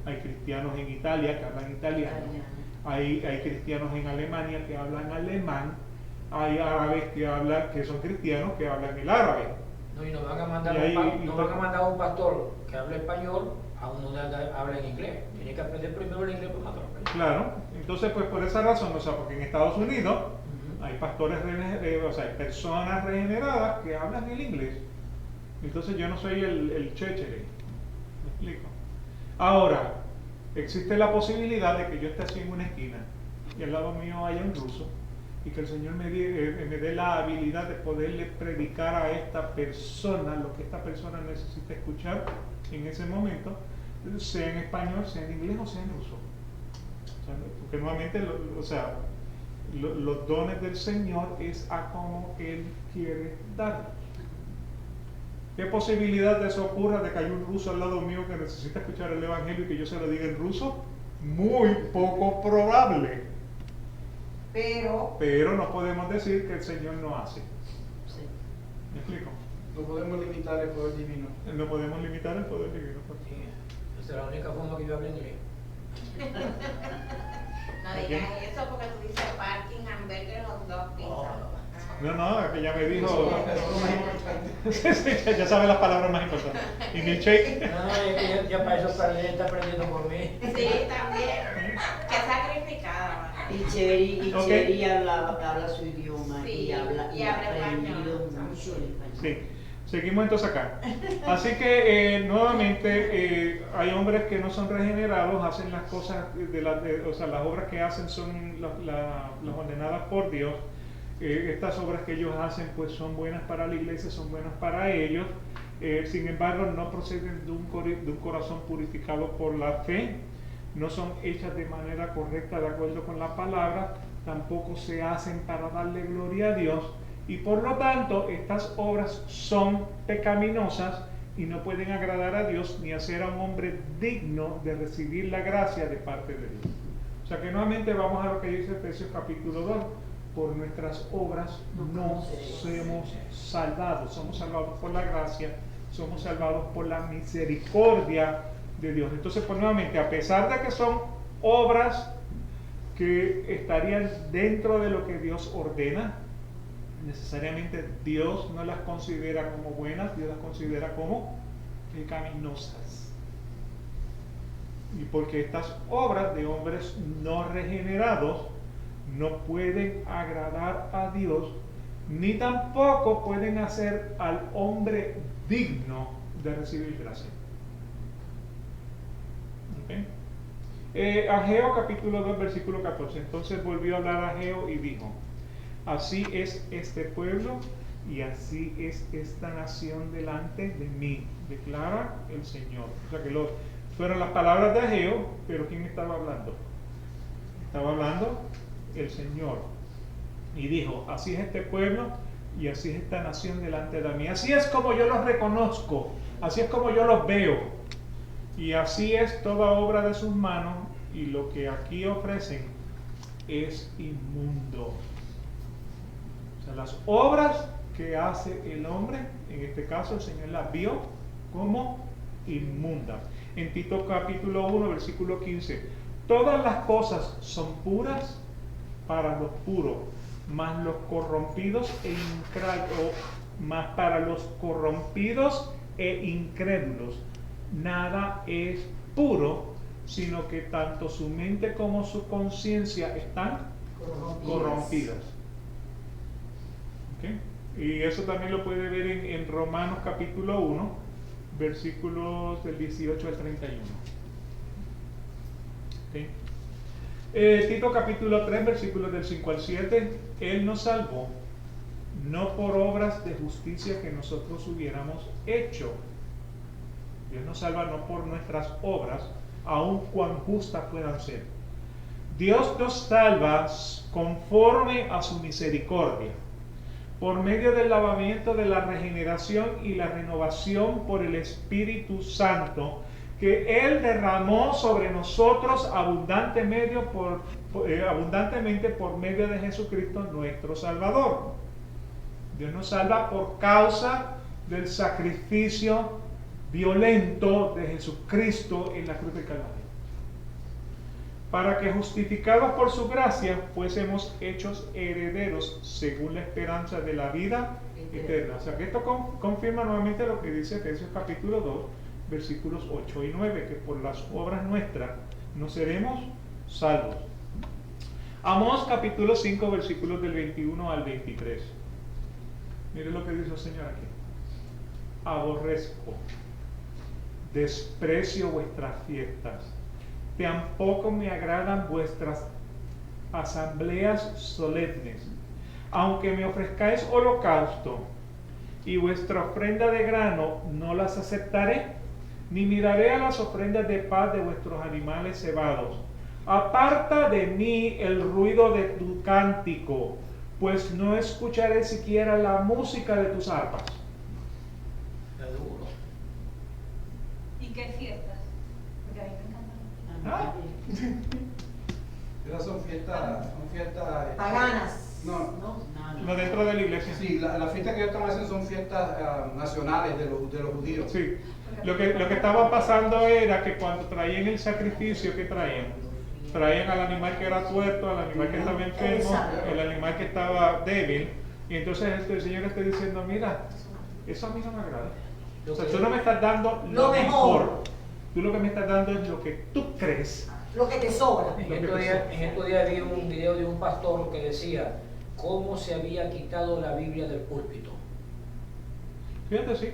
hay cristianos en Italia que hablan italiano, hay cristianos en Alemania que hablan alemán, hay árabes que son cristianos que hablan el árabe. No, y nos van a mandar, un pastor que hable español a uno que habla en inglés. Tiene que aprender primero el inglés para mandarlo. Claro, entonces pues por esa razón, o sea, porque en Estados Unidos hay pastores, o sea, hay personas regeneradas que hablan el inglés. Entonces yo no soy el chéchere. ¿Me explico? Ahora, existe la posibilidad de que yo esté así en una esquina y al lado mío haya un ruso y que el Señor me dé la habilidad de poderle predicar a esta persona lo que esta persona necesita escuchar en ese momento, sea en español, sea en inglés o sea en ruso. O sea, porque nuevamente, los dones del Señor es a como Él quiere darlos. ¿Qué posibilidad de eso ocurra, de que haya un ruso al lado mío que necesita escuchar el evangelio y que yo se lo diga en ruso? Muy poco probable. Pero no podemos decir que el Señor no hace. Sí. ¿Me explico? No podemos limitar el poder divino. No podemos limitar el poder divino. Sí, esa es la única forma que yo hablo inglés. No digas eso porque tú dices parking, hamburger, hot dog, pizza. No, que ya me dijo. Eso es lo más importante. Ya sabe las palabras más importantes. ¿Y milkshake? No, ya para eso está aprendiendo por mí. Sí, también. Que sacrificada. Y Cheri habla su idioma Sí, y habla y habla aprendido español. mucho el español. Sí. Seguimos entonces acá. Así que nuevamente hay hombres que no son regenerados, hacen las cosas, o sea, las obras que hacen son las ordenadas por Dios. Estas obras que ellos hacen pues son buenas para la iglesia, son buenas para ellos. Sin embargo, no proceden de un corazón purificado por la fe, no son hechas de manera correcta de acuerdo con la palabra, tampoco se hacen para darle gloria a Dios. Y por lo tanto, estas obras son pecaminosas y no pueden agradar a Dios ni hacer a un hombre digno de recibir la gracia de parte de Dios. O sea que nuevamente vamos a lo que dice Efesios capítulo 2. Por nuestras obras no somos salvados. Somos salvados por la gracia, somos salvados por la misericordia de Dios. Entonces, pues nuevamente, a pesar de que son obras que estarían dentro de lo que Dios ordena, necesariamente Dios no las considera como buenas, Dios las considera como pecaminosas. Y porque estas obras de hombres no regenerados no pueden agradar a Dios, ni tampoco pueden hacer al hombre digno de recibir gracia. ¿Okay? Ageo capítulo 2 versículo 14. Entonces volvió a hablar a Ageo y dijo: así es este pueblo y así es esta nación delante de mí, declara el Señor. O sea que fueron las palabras de Ageo, pero ¿quién estaba hablando? Estaba hablando el Señor. Y dijo: así es este pueblo y así es esta nación delante de mí. Así es como yo los reconozco, así es como yo los veo. Y así es toda obra de sus manos, y lo que aquí ofrecen es inmundo. O sea, las obras que hace el hombre, en este caso el Señor las vio como inmundas. En Tito capítulo 1 versículo 15: todas las cosas son puras para los puros, mas los corrompidos para los corrompidos e incrédulos nada es puro, sino que tanto su mente como su conciencia están corrompidas. ¿Okay? Y eso también lo puede ver en Romanos capítulo 1 versículos del 18 al 31. ¿Okay? Tito capítulo 3 versículos del 5 al 7: Él nos salvó no por obras de justicia que nosotros hubiéramos hecho. Dios nos salva no por nuestras obras, aun cuán justas puedan ser. Dios nos salva conforme a su misericordia, por medio del lavamiento de la regeneración y la renovación por el Espíritu Santo, que Él derramó sobre nosotros abundantemente por medio de Jesucristo nuestro Salvador. Dios nos salva por causa del sacrificio violento de Jesucristo en la cruz del Calvario, para que justificados por su gracia fuésemos hechos herederos según la esperanza de la vida eterna. O sea que esto confirma nuevamente lo que dice Efesios capítulo 2, versículos 8 y 9, que por las obras nuestras no seremos salvos. Amós capítulo 5, versículos del 21 al 23. Mire lo que dice el Señor aquí. Aborrezco, desprecio vuestras fiestas, tampoco me agradan vuestras asambleas solemnes. Aunque me ofrezcáis holocausto y vuestra ofrenda de grano, no las aceptaré, ni miraré a las ofrendas de paz de vuestros animales cebados. Aparta de mí el ruido de tu cántico, pues no escucharé siquiera la música de tus arpas. ¿Y qué fiestas? Porque a mí me encantan. Ah. Esas son fiestas Paganas. No, No dentro de la iglesia. sí, las fiestas que ellos están haciendo son fiestas nacionales de los judíos. Sí. Lo que estaba pasando era que cuando traían el sacrificio, ¿qué traían? Traían al animal que era tuerto, al animal que estaba enfermo, Exacto. el animal que estaba débil. Y entonces el Señor está diciendo, mira, eso a mí no me agrada. O sea, tú no me estás dando lo mejor. Tú lo que me estás dando es lo que tú crees. Lo que te sobra. En estos días vi un video de un pastor que decía cómo se había quitado la Biblia del púlpito. Fíjate, sí.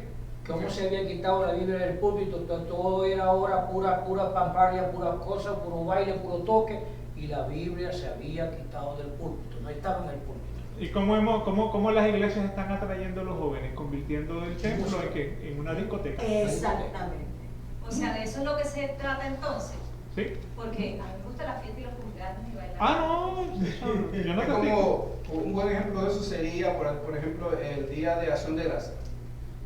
Cómo se había quitado la Biblia del púlpito, todo era ahora pura pamparria, pura cosa, puro baile, puro toque, y la Biblia se había quitado del púlpito, no estaba en el púlpito. ¿Y cómo las iglesias están atrayendo a los jóvenes? Convirtiendo el templo en ¿qué? En una discoteca. Exactamente. O sea, de eso es lo que se trata entonces. ¿Sí? Porque a mí me gusta la fiesta y los cumpleaños y bailar. Ah, no, yo no Es te digo. como un buen ejemplo de eso sería, por ejemplo, el Día de Acción de Gracias.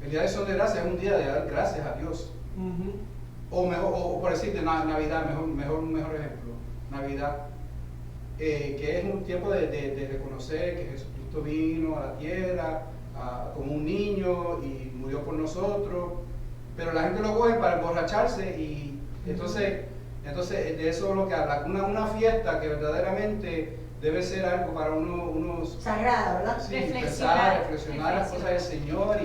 El Día de Acción de Gracias es un día de dar gracias a Dios. O mejor, o por decirte Navidad, mejor ejemplo. Navidad, que es un tiempo de reconocer que Jesucristo vino a la tierra como un niño y murió por nosotros. Pero la gente lo coge para emborracharse y entonces de eso es lo que habla. Una fiesta que verdaderamente debe ser algo para unos Sagrada, ¿verdad? sí, Reflexionar. reflexionar las cosas del Señor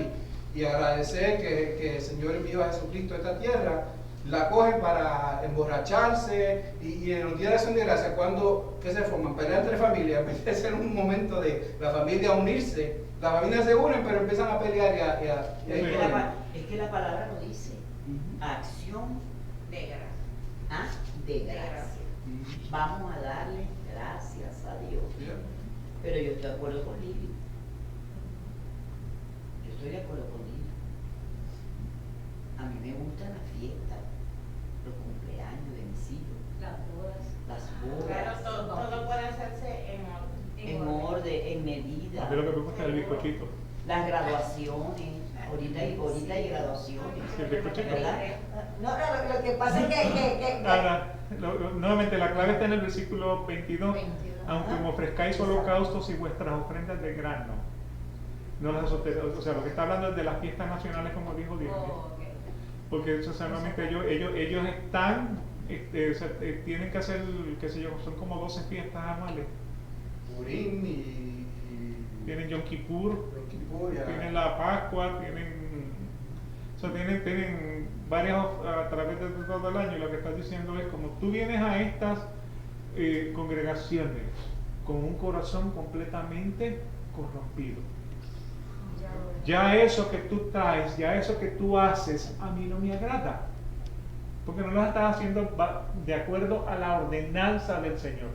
y agradecer que el Señor envió a Jesucristo a esta tierra. La cogen para emborracharse y en los días de Acción de Gracias, cuando ¿qué se forman? Peleas entre familias, en vez de ser un momento de la familia unirse, las familias se unen pero empiezan a pelear y Es que la palabra lo dice. Acción De gracia. de gracia. Vamos a darle gracias a Dios. Pero yo estoy de acuerdo con Lili. Yo estoy de acuerdo con Lili. A mí me gustan las fiestas, los cumpleaños de mis hijos, Las bodas. las Claro, bodas, todo puede hacerse en orden. en orden, en medida. A mí lo que me gusta es el bizcochito. Las graduaciones, ahorita hay graduaciones, Sí, el bizcochito. ¿verdad? No, lo que pasa es que Ahora, nuevamente la clave está en el versículo 22. Aunque me ofrezcáis holocaustos y vuestras ofrendas de grano, no las azotéis. O sea, lo que está hablando es de las fiestas nacionales, como dijo Dios. Oh, ok. Porque solamente ellos están, tienen que hacer, qué sé yo, son como 12 fiestas anuales. Purim y Tienen Yom Kippur, Yom Kippur, tienen la Pascua, tienen varias a través de todo el año. Y lo que estás diciendo es, como tú vienes a estas congregaciones con un corazón completamente corrompido, ya eso que tú traes, ya eso que tú haces, a mí no me agrada, porque no lo estás haciendo de acuerdo a la ordenanza del Señor.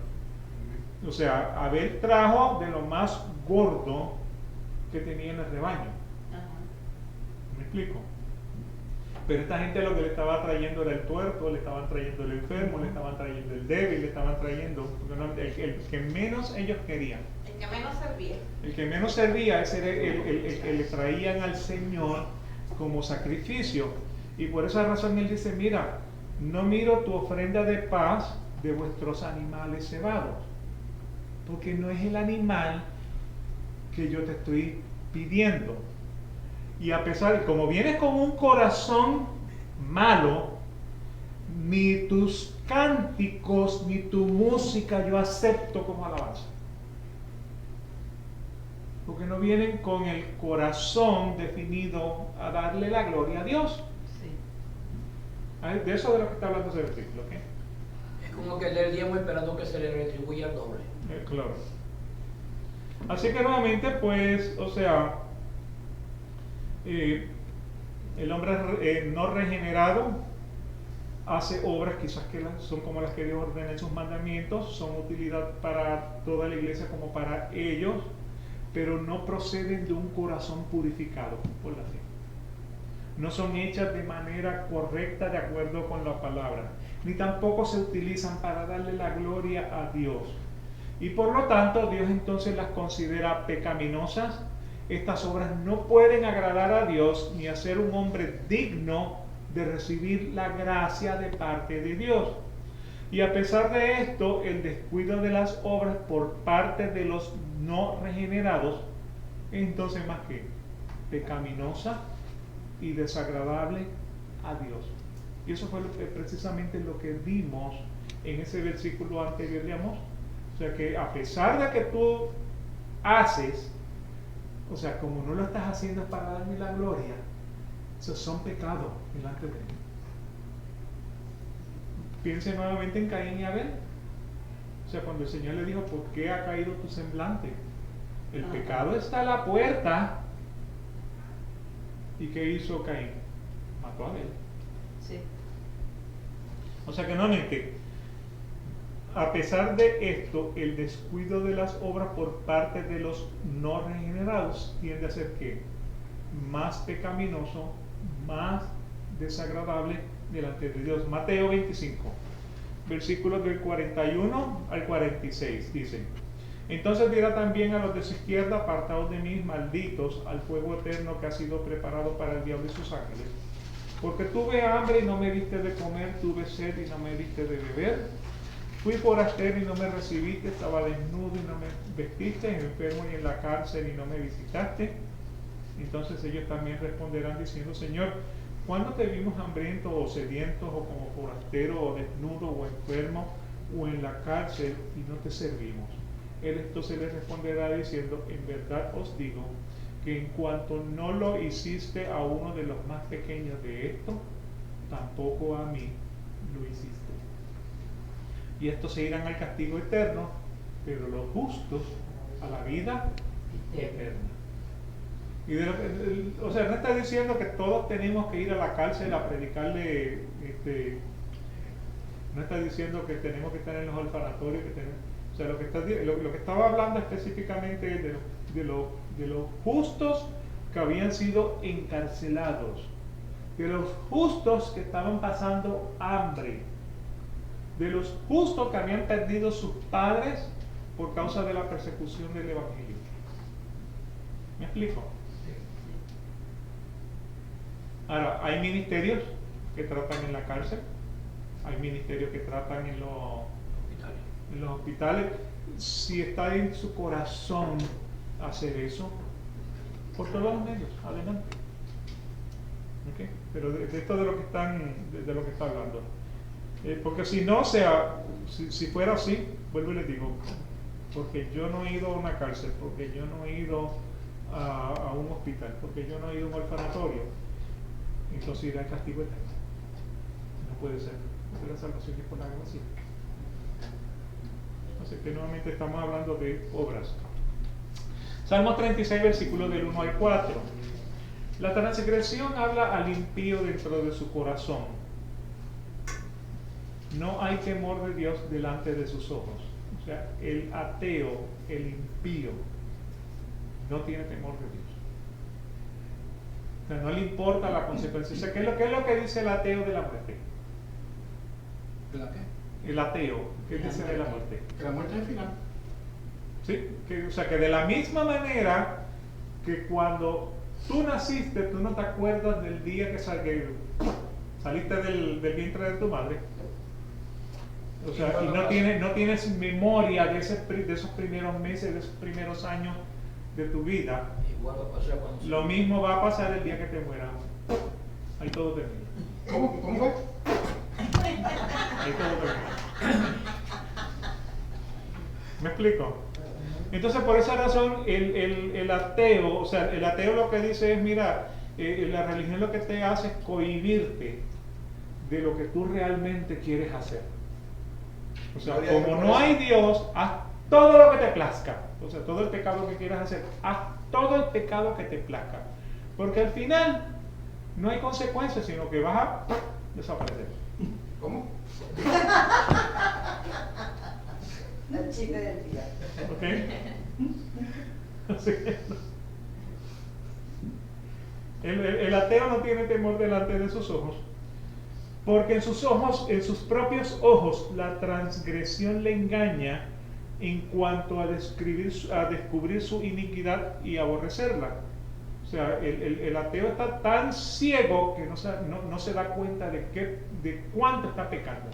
O sea, Abel trajo de lo más gordo que tenía en el rebaño. Ajá. ¿Me explico? Pero esta gente lo que le estaba trayendo era el tuerto, le estaban trayendo el enfermo, le estaban trayendo el débil, le estaban trayendo el que menos ellos querían. El que menos servía. El que menos servía, ese era el que le traían al Señor como sacrificio. Y por esa razón Él dice, mira, no miro tu ofrenda de paz de vuestros animales cebados, porque no es el animal que yo te estoy pidiendo. Y a pesar de, como vienes con un corazón malo, ni tus cánticos, ni tu música yo acepto como alabanza. Porque no vienen con el corazón definido a darle la gloria a Dios. Sí. De eso de lo que está hablando ese versículo, ¿ok? Es como que el diezmo esperando que se le retribuya el doble. Claro. Así que nuevamente, pues, o sea, el hombre no regenerado hace obras quizás que son como las que Dios ordena en sus mandamientos, son utilidad para toda la iglesia como para ellos, pero no proceden de un corazón purificado por la fe. No son hechas de manera correcta de acuerdo con la palabra, ni tampoco se utilizan para darle la gloria a Dios. Y por lo tanto, Dios entonces las considera pecaminosas. Estas obras no pueden agradar a Dios ni hacer un hombre digno de recibir la gracia de parte de Dios. Y a pesar de esto, el descuido de las obras por parte de los no regenerados es entonces más que pecaminosa y desagradable a Dios. Y eso fue precisamente lo que vimos en ese versículo anterior de Amós. O sea que a pesar de que tú haces, o sea, como no lo estás haciendo para darme la gloria, esos son pecados delante de mí. Piense nuevamente en Caín y Abel. O sea, cuando el Señor le dijo, ¿por qué ha caído tu semblante? El pecado está a la puerta. ¿Y qué hizo Caín? Mató a Abel. Sí. O sea que nuevamente, a pesar de esto, el descuido de las obras por parte de los no regenerados tiende a ser ¿qué? Más pecaminoso, más desagradable delante de Dios. Mateo 25, versículos del 41 al 46, dice: entonces dirá también a los de su izquierda, apartaos de mí, malditos, al fuego eterno que ha sido preparado para el diablo y sus ángeles. Porque tuve hambre y no me diste de comer, tuve sed y no me diste de beber, fui forastero y no me recibiste, estaba desnudo y no me vestiste, enfermo y en la cárcel y no me visitaste. Entonces ellos también responderán diciendo, Señor, ¿cuándo te vimos hambriento o sediento o como forastero o desnudo o enfermo o en la cárcel y no te servimos? Él entonces les responderá diciendo, en verdad os digo que en cuanto no lo hiciste a uno de los más pequeños de esto, tampoco a mí lo hiciste. Y estos se irán al castigo eterno, pero los justos a la vida eterna. Y o sea, no está diciendo que todos tenemos que ir a la cárcel a predicarle, no está diciendo que tenemos que estar en los orfanatorios, o sea, lo que estaba hablando específicamente es de los justos que habían sido encarcelados, de los justos que estaban pasando hambre, de los justos que habían perdido sus padres por causa de la persecución del Evangelio. ¿Me explico? Ahora, hay ministerios que tratan en la cárcel, hay ministerios que tratan en los hospitales. Si está en su corazón hacer eso, por todos los medios, adelante. ¿Okay? Pero de esto de lo que está hablando. Porque si no, o sea, si fuera así, vuelvo y les digo, porque yo no he ido a una cárcel, porque yo no he ido a un hospital, porque yo no he ido a un orfanatorio, entonces irá al castigo eterno. No puede ser, porque la salvación es por la gracia. Así que nuevamente estamos hablando de obras. Salmo 36, versículos del 1 al 4. La transgresión habla al impío dentro de su corazón. No hay temor de Dios delante de sus ojos. O sea, el ateo, el impío, no tiene temor de Dios. O sea, no le importa la consecuencia. O sea, ¿qué es lo que dice el ateo de la muerte? ¿De la qué? El ateo, ¿qué dice de la muerte? Que la muerte es el final. ¿Sí? O sea, que de la misma manera que cuando tú naciste, tú no te acuerdas del día que saliste del vientre de tu madre. O sea, y no tienes memoria de esos primeros meses, de esos primeros años de tu vida. Igual va a pasar cuando Lo mismo va a pasar el día que te mueras. Ahí todo termina. ¿Cómo fue? Ahí todo termina. ¿Me explico? Entonces, por esa razón, el ateo, o sea, el ateo lo que dice es, mira, la religión lo que te hace es cohibirte de lo que tú realmente quieres hacer. O sea, como no hay Dios, haz todo lo que te plazca. O sea, todo el pecado que quieras hacer, haz todo el pecado que te plazca. Porque al final no hay consecuencias, sino que vas a desaparecer. ¿Cómo? El chiste del día. ¿Ok? Así que, el ateo no tiene temor delante de sus ojos, porque en sus propios ojos, la transgresión le engaña en cuanto a descubrir su iniquidad y aborrecerla. O sea, el ateo está tan ciego que no se da cuenta de cuánto está pecando.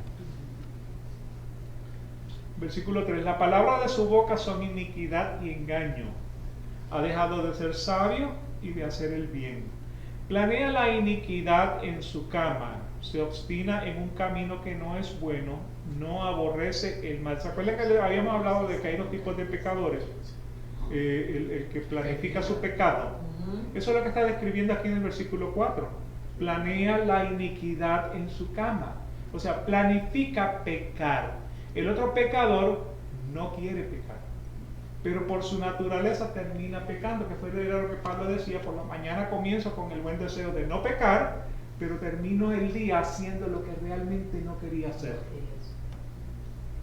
Versículo 3. La palabra de su boca son iniquidad y engaño. Ha dejado de ser sabio y de hacer el bien. Planea la iniquidad en su cama. Se obstina en un camino que no es bueno. No aborrece el mal. ¿Se acuerdan que habíamos hablado de que hay dos tipos de pecadores? El que planifica su pecado. Eso es lo que está describiendo aquí en el versículo 4. Planea la iniquidad en su cama. O sea, planifica pecar. El otro pecador no quiere pecar, pero por su naturaleza termina pecando, que fue lo que Pablo decía: por la mañana comienzo con el buen deseo de no pecar, pero termino el día haciendo lo que realmente no quería hacer.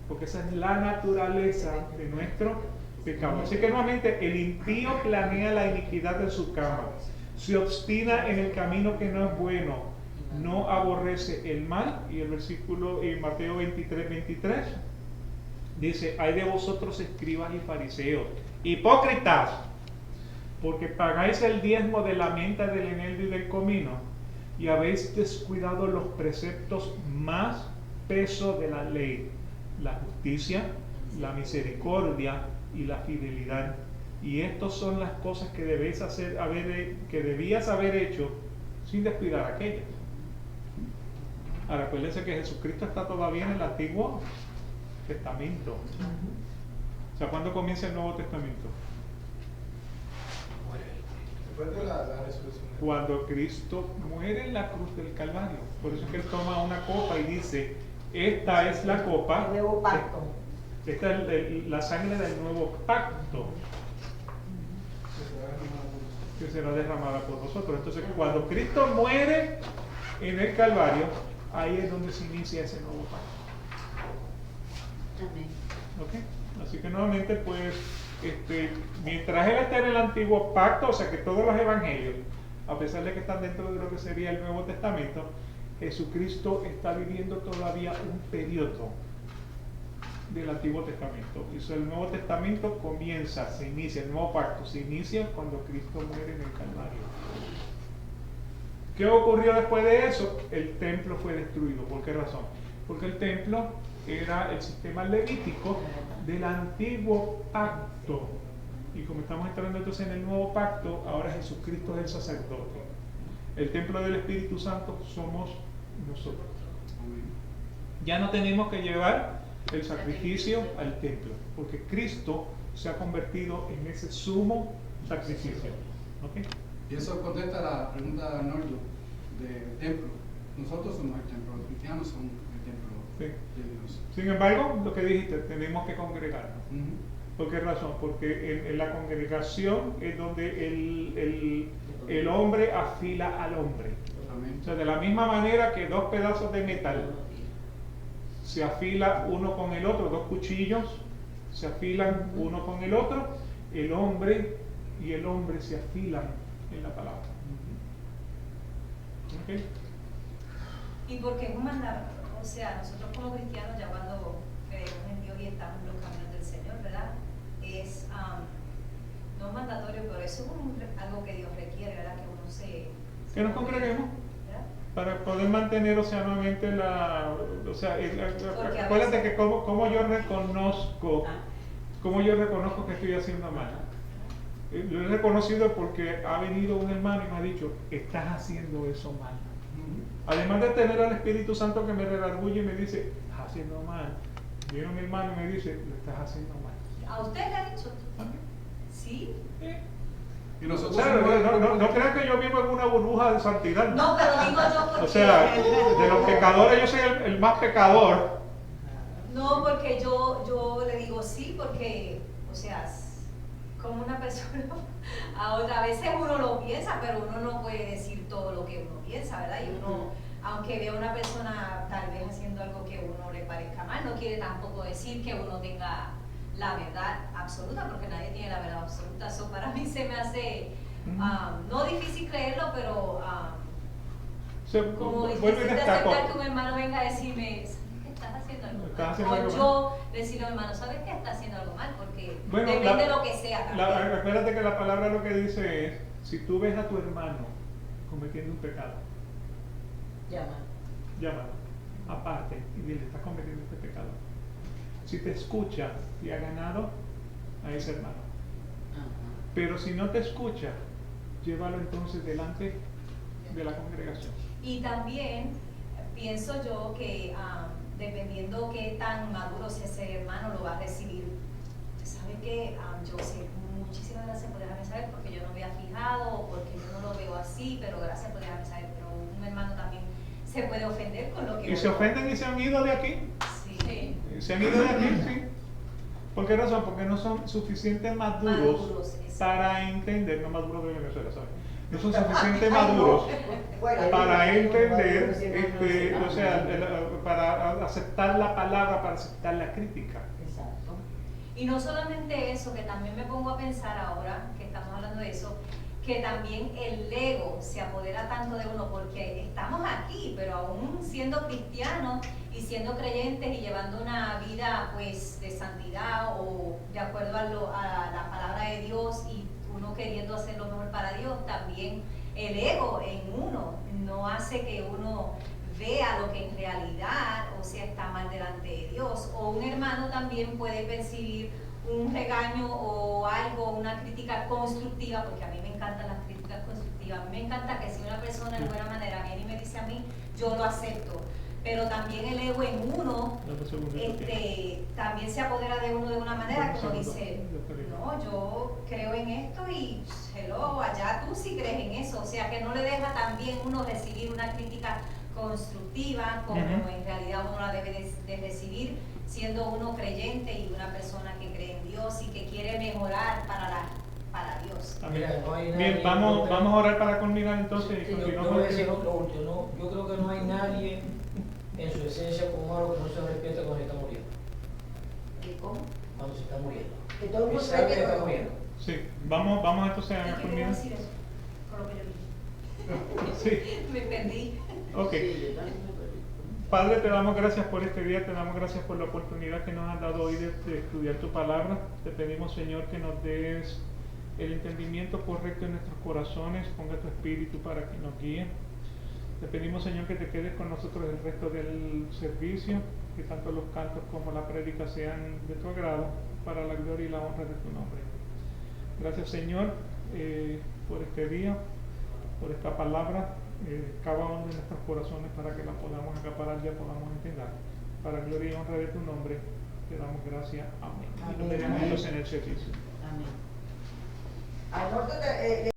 Porque esa es la naturaleza de nuestro pecado. Así que nuevamente, el impío planea la iniquidad de su cama, se obstina en el camino que no es bueno, no aborrece el mal. Y el versículo en Mateo 23 dice: hay de vosotros escribas y fariseos, hipócritas, porque pagáis el diezmo de la menta, del eneldo y del comino, y habéis descuidado los preceptos más peso de la ley, la justicia, la misericordia y la fidelidad. Y estas son las cosas que debías haber hecho sin descuidar aquellas. Ahora, acuérdense que Jesucristo está todavía en el Antiguo Testamento. O sea, ¿cuándo comienza el Nuevo Testamento? Después de la resurrección. Cuando Cristo muere en la cruz del Calvario. Por eso es que Él toma una copa y dice: esta es la copa, El nuevo pacto. esta es la sangre del nuevo pacto que será derramada por vosotros. Entonces, cuando Cristo muere en el Calvario, ahí es donde se inicia ese nuevo pacto. Amén. ¿Ok? Así que nuevamente, pues, mientras Él está en el antiguo pacto, o sea que todos los evangelios, a pesar de que están dentro de lo que sería el Nuevo Testamento, Jesucristo está viviendo todavía un periodo del Antiguo Testamento. Y el Nuevo Testamento se inicia, el nuevo pacto se inicia cuando Cristo muere en el Calvario. ¿Qué ocurrió después de eso? El templo fue destruido. ¿Por qué razón? Porque el templo era el sistema levítico del antiguo pacto. Y como estamos entrando entonces en el nuevo pacto, ahora Jesucristo es el sacerdote. El templo del Espíritu Santo somos nosotros. Ya no tenemos que llevar el sacrificio al templo, porque Cristo se ha convertido en ese sumo sacrificio. ¿Okay? Y eso contesta la pregunta de Arnoldo del templo. Nosotros somos el templo, los cristianos son el templo Sí. de Dios. Sin embargo, lo que dijiste, tenemos que congregarnos. Ujú. ¿Por qué razón? Porque en la congregación es donde el hombre afila al hombre. Amén. O sea, de la misma manera que dos pedazos de metal se afila uno con el otro, dos cuchillos se afilan uno con el otro, el hombre y el hombre se afilan en la palabra. ¿Ok? Y porque es un mandato, o sea, nosotros como cristianos ya cuando creemos en Dios y estamos en los caminos del Señor, ¿verdad? Es no es mandatorio, pero eso es algo que Dios requiere, ¿verdad? Que uno se Que nos congreguemos ¿verdad? para poder mantener nuevamente Porque a acuérdate veces- que como yo reconozco que estoy haciendo mal. Lo he reconocido porque ha venido un hermano y me ha dicho, estás haciendo eso mal. Además de tener al Espíritu Santo que me redarguye y me dice, estás haciendo mal. Viene un hermano y me dice, lo estás haciendo mal. ¿A usted le ha dicho? Amén. Sí. Y O nosotros sea, no crean que yo vivo en una burbuja de santidad. No, pero digo yo porque... O sea, de los pecadores yo soy el más pecador. No, porque yo le digo sí, porque, o sea, como una persona, a veces uno lo piensa, pero uno no puede decir todo lo que uno piensa, ¿verdad? Y uno, aunque vea a una persona tal vez haciendo algo que a uno le parezca mal, no quiere tampoco decir que uno tenga la verdad absoluta, porque nadie tiene la verdad absoluta. Eso para mí se me hace, no difícil creerlo, pero como Vuelvo difícil y de destaco. aceptar que un hermano venga a decirme, ¿sabes que estás haciendo algo Estás mal? haciendo algo O yo decirle a mi hermano, ¿sabes que estás haciendo algo mal? Porque Bueno, depende de lo que sea también. Acuérdate que la palabra lo que dice es, si tú ves a tu hermano cometiendo un pecado, llámalo, aparte, y dile, estás cometiendo este pecado. Si te escucha y ha ganado a ese hermano. Pero si no te escucha, llévalo entonces delante de la congregación. Y también pienso yo que dependiendo qué tan maduro sea ese hermano, lo va a recibir. ¿Sabe qué? Yo sé, muchísimas gracias por dejarme saber, porque yo no me había fijado, o porque yo no lo veo así, pero gracias por dejarme saber. Pero un hermano también se puede ofender con lo que... Y se ofenden y se han ido de aquí. Sí. Se han ido de aquí, sí. ¿Por qué razón? Porque no son suficientes maduros para entender, no maduros de Venezuela, ¿sabes? No son suficientemente maduros para entender, o sea, para aceptar la palabra, para aceptar la crítica. Exacto. Y no solamente eso, que también me pongo a pensar ahora que estamos hablando de eso, que también el ego se apodera tanto de uno, porque estamos aquí, pero aún siendo cristianos y siendo creyentes y llevando una vida pues de santidad o de acuerdo a la palabra de Dios, y uno queriendo hacer lo mejor para Dios, también el ego en uno no hace que uno vea lo que en realidad, o sea, está mal delante de Dios. O un hermano también puede percibir un regaño o algo, una crítica constructiva, porque a mí me encantan las críticas constructivas. A mí me encanta que si una persona de buena manera viene y me dice a mí, yo lo acepto. Pero también el ego en uno también se apodera de uno de una manera que uno dice, no, yo creo en esto y hello, allá tú sí crees en eso. O sea, que no le deja también uno recibir una crítica constructiva como en realidad uno la debe de recibir, siendo uno creyente y una persona que cree en Dios y que quiere mejorar para Dios. Mira, no hay Bien, nadie- vamos a orar para culminar entonces y Sí, yo continuamos. voy a decir lo último, yo creo que no hay nadie en su esencia como algo que no se respeta cuando se está muriendo. ¿Y cómo? Cuando se está muriendo. Que todo el Que mundo sabe que cree que está no. muriendo. Sí, vamos entonces ¿Y a qué quiero culminar. decir eso? Con lo que yo Sí, dije. Me perdí. ok. Padre, te damos gracias por este día, te damos gracias por la oportunidad que nos has dado hoy de estudiar tu palabra. Te pedimos, Señor, que nos des el entendimiento correcto en nuestros corazones, ponga tu espíritu para que nos guíe. Te pedimos, Señor, que te quedes con nosotros el resto del servicio, que tanto los cantos como la prédica sean de tu agrado, para la gloria y la honra de tu nombre. Gracias, Señor, por este día, por esta palabra, cada uno de nuestros corazones, para que la podamos acaparar y la podamos entender. Para la gloria y honra de tu nombre, te damos gracias. Amén. Y nos veremos entonces en el servicio. Anótate,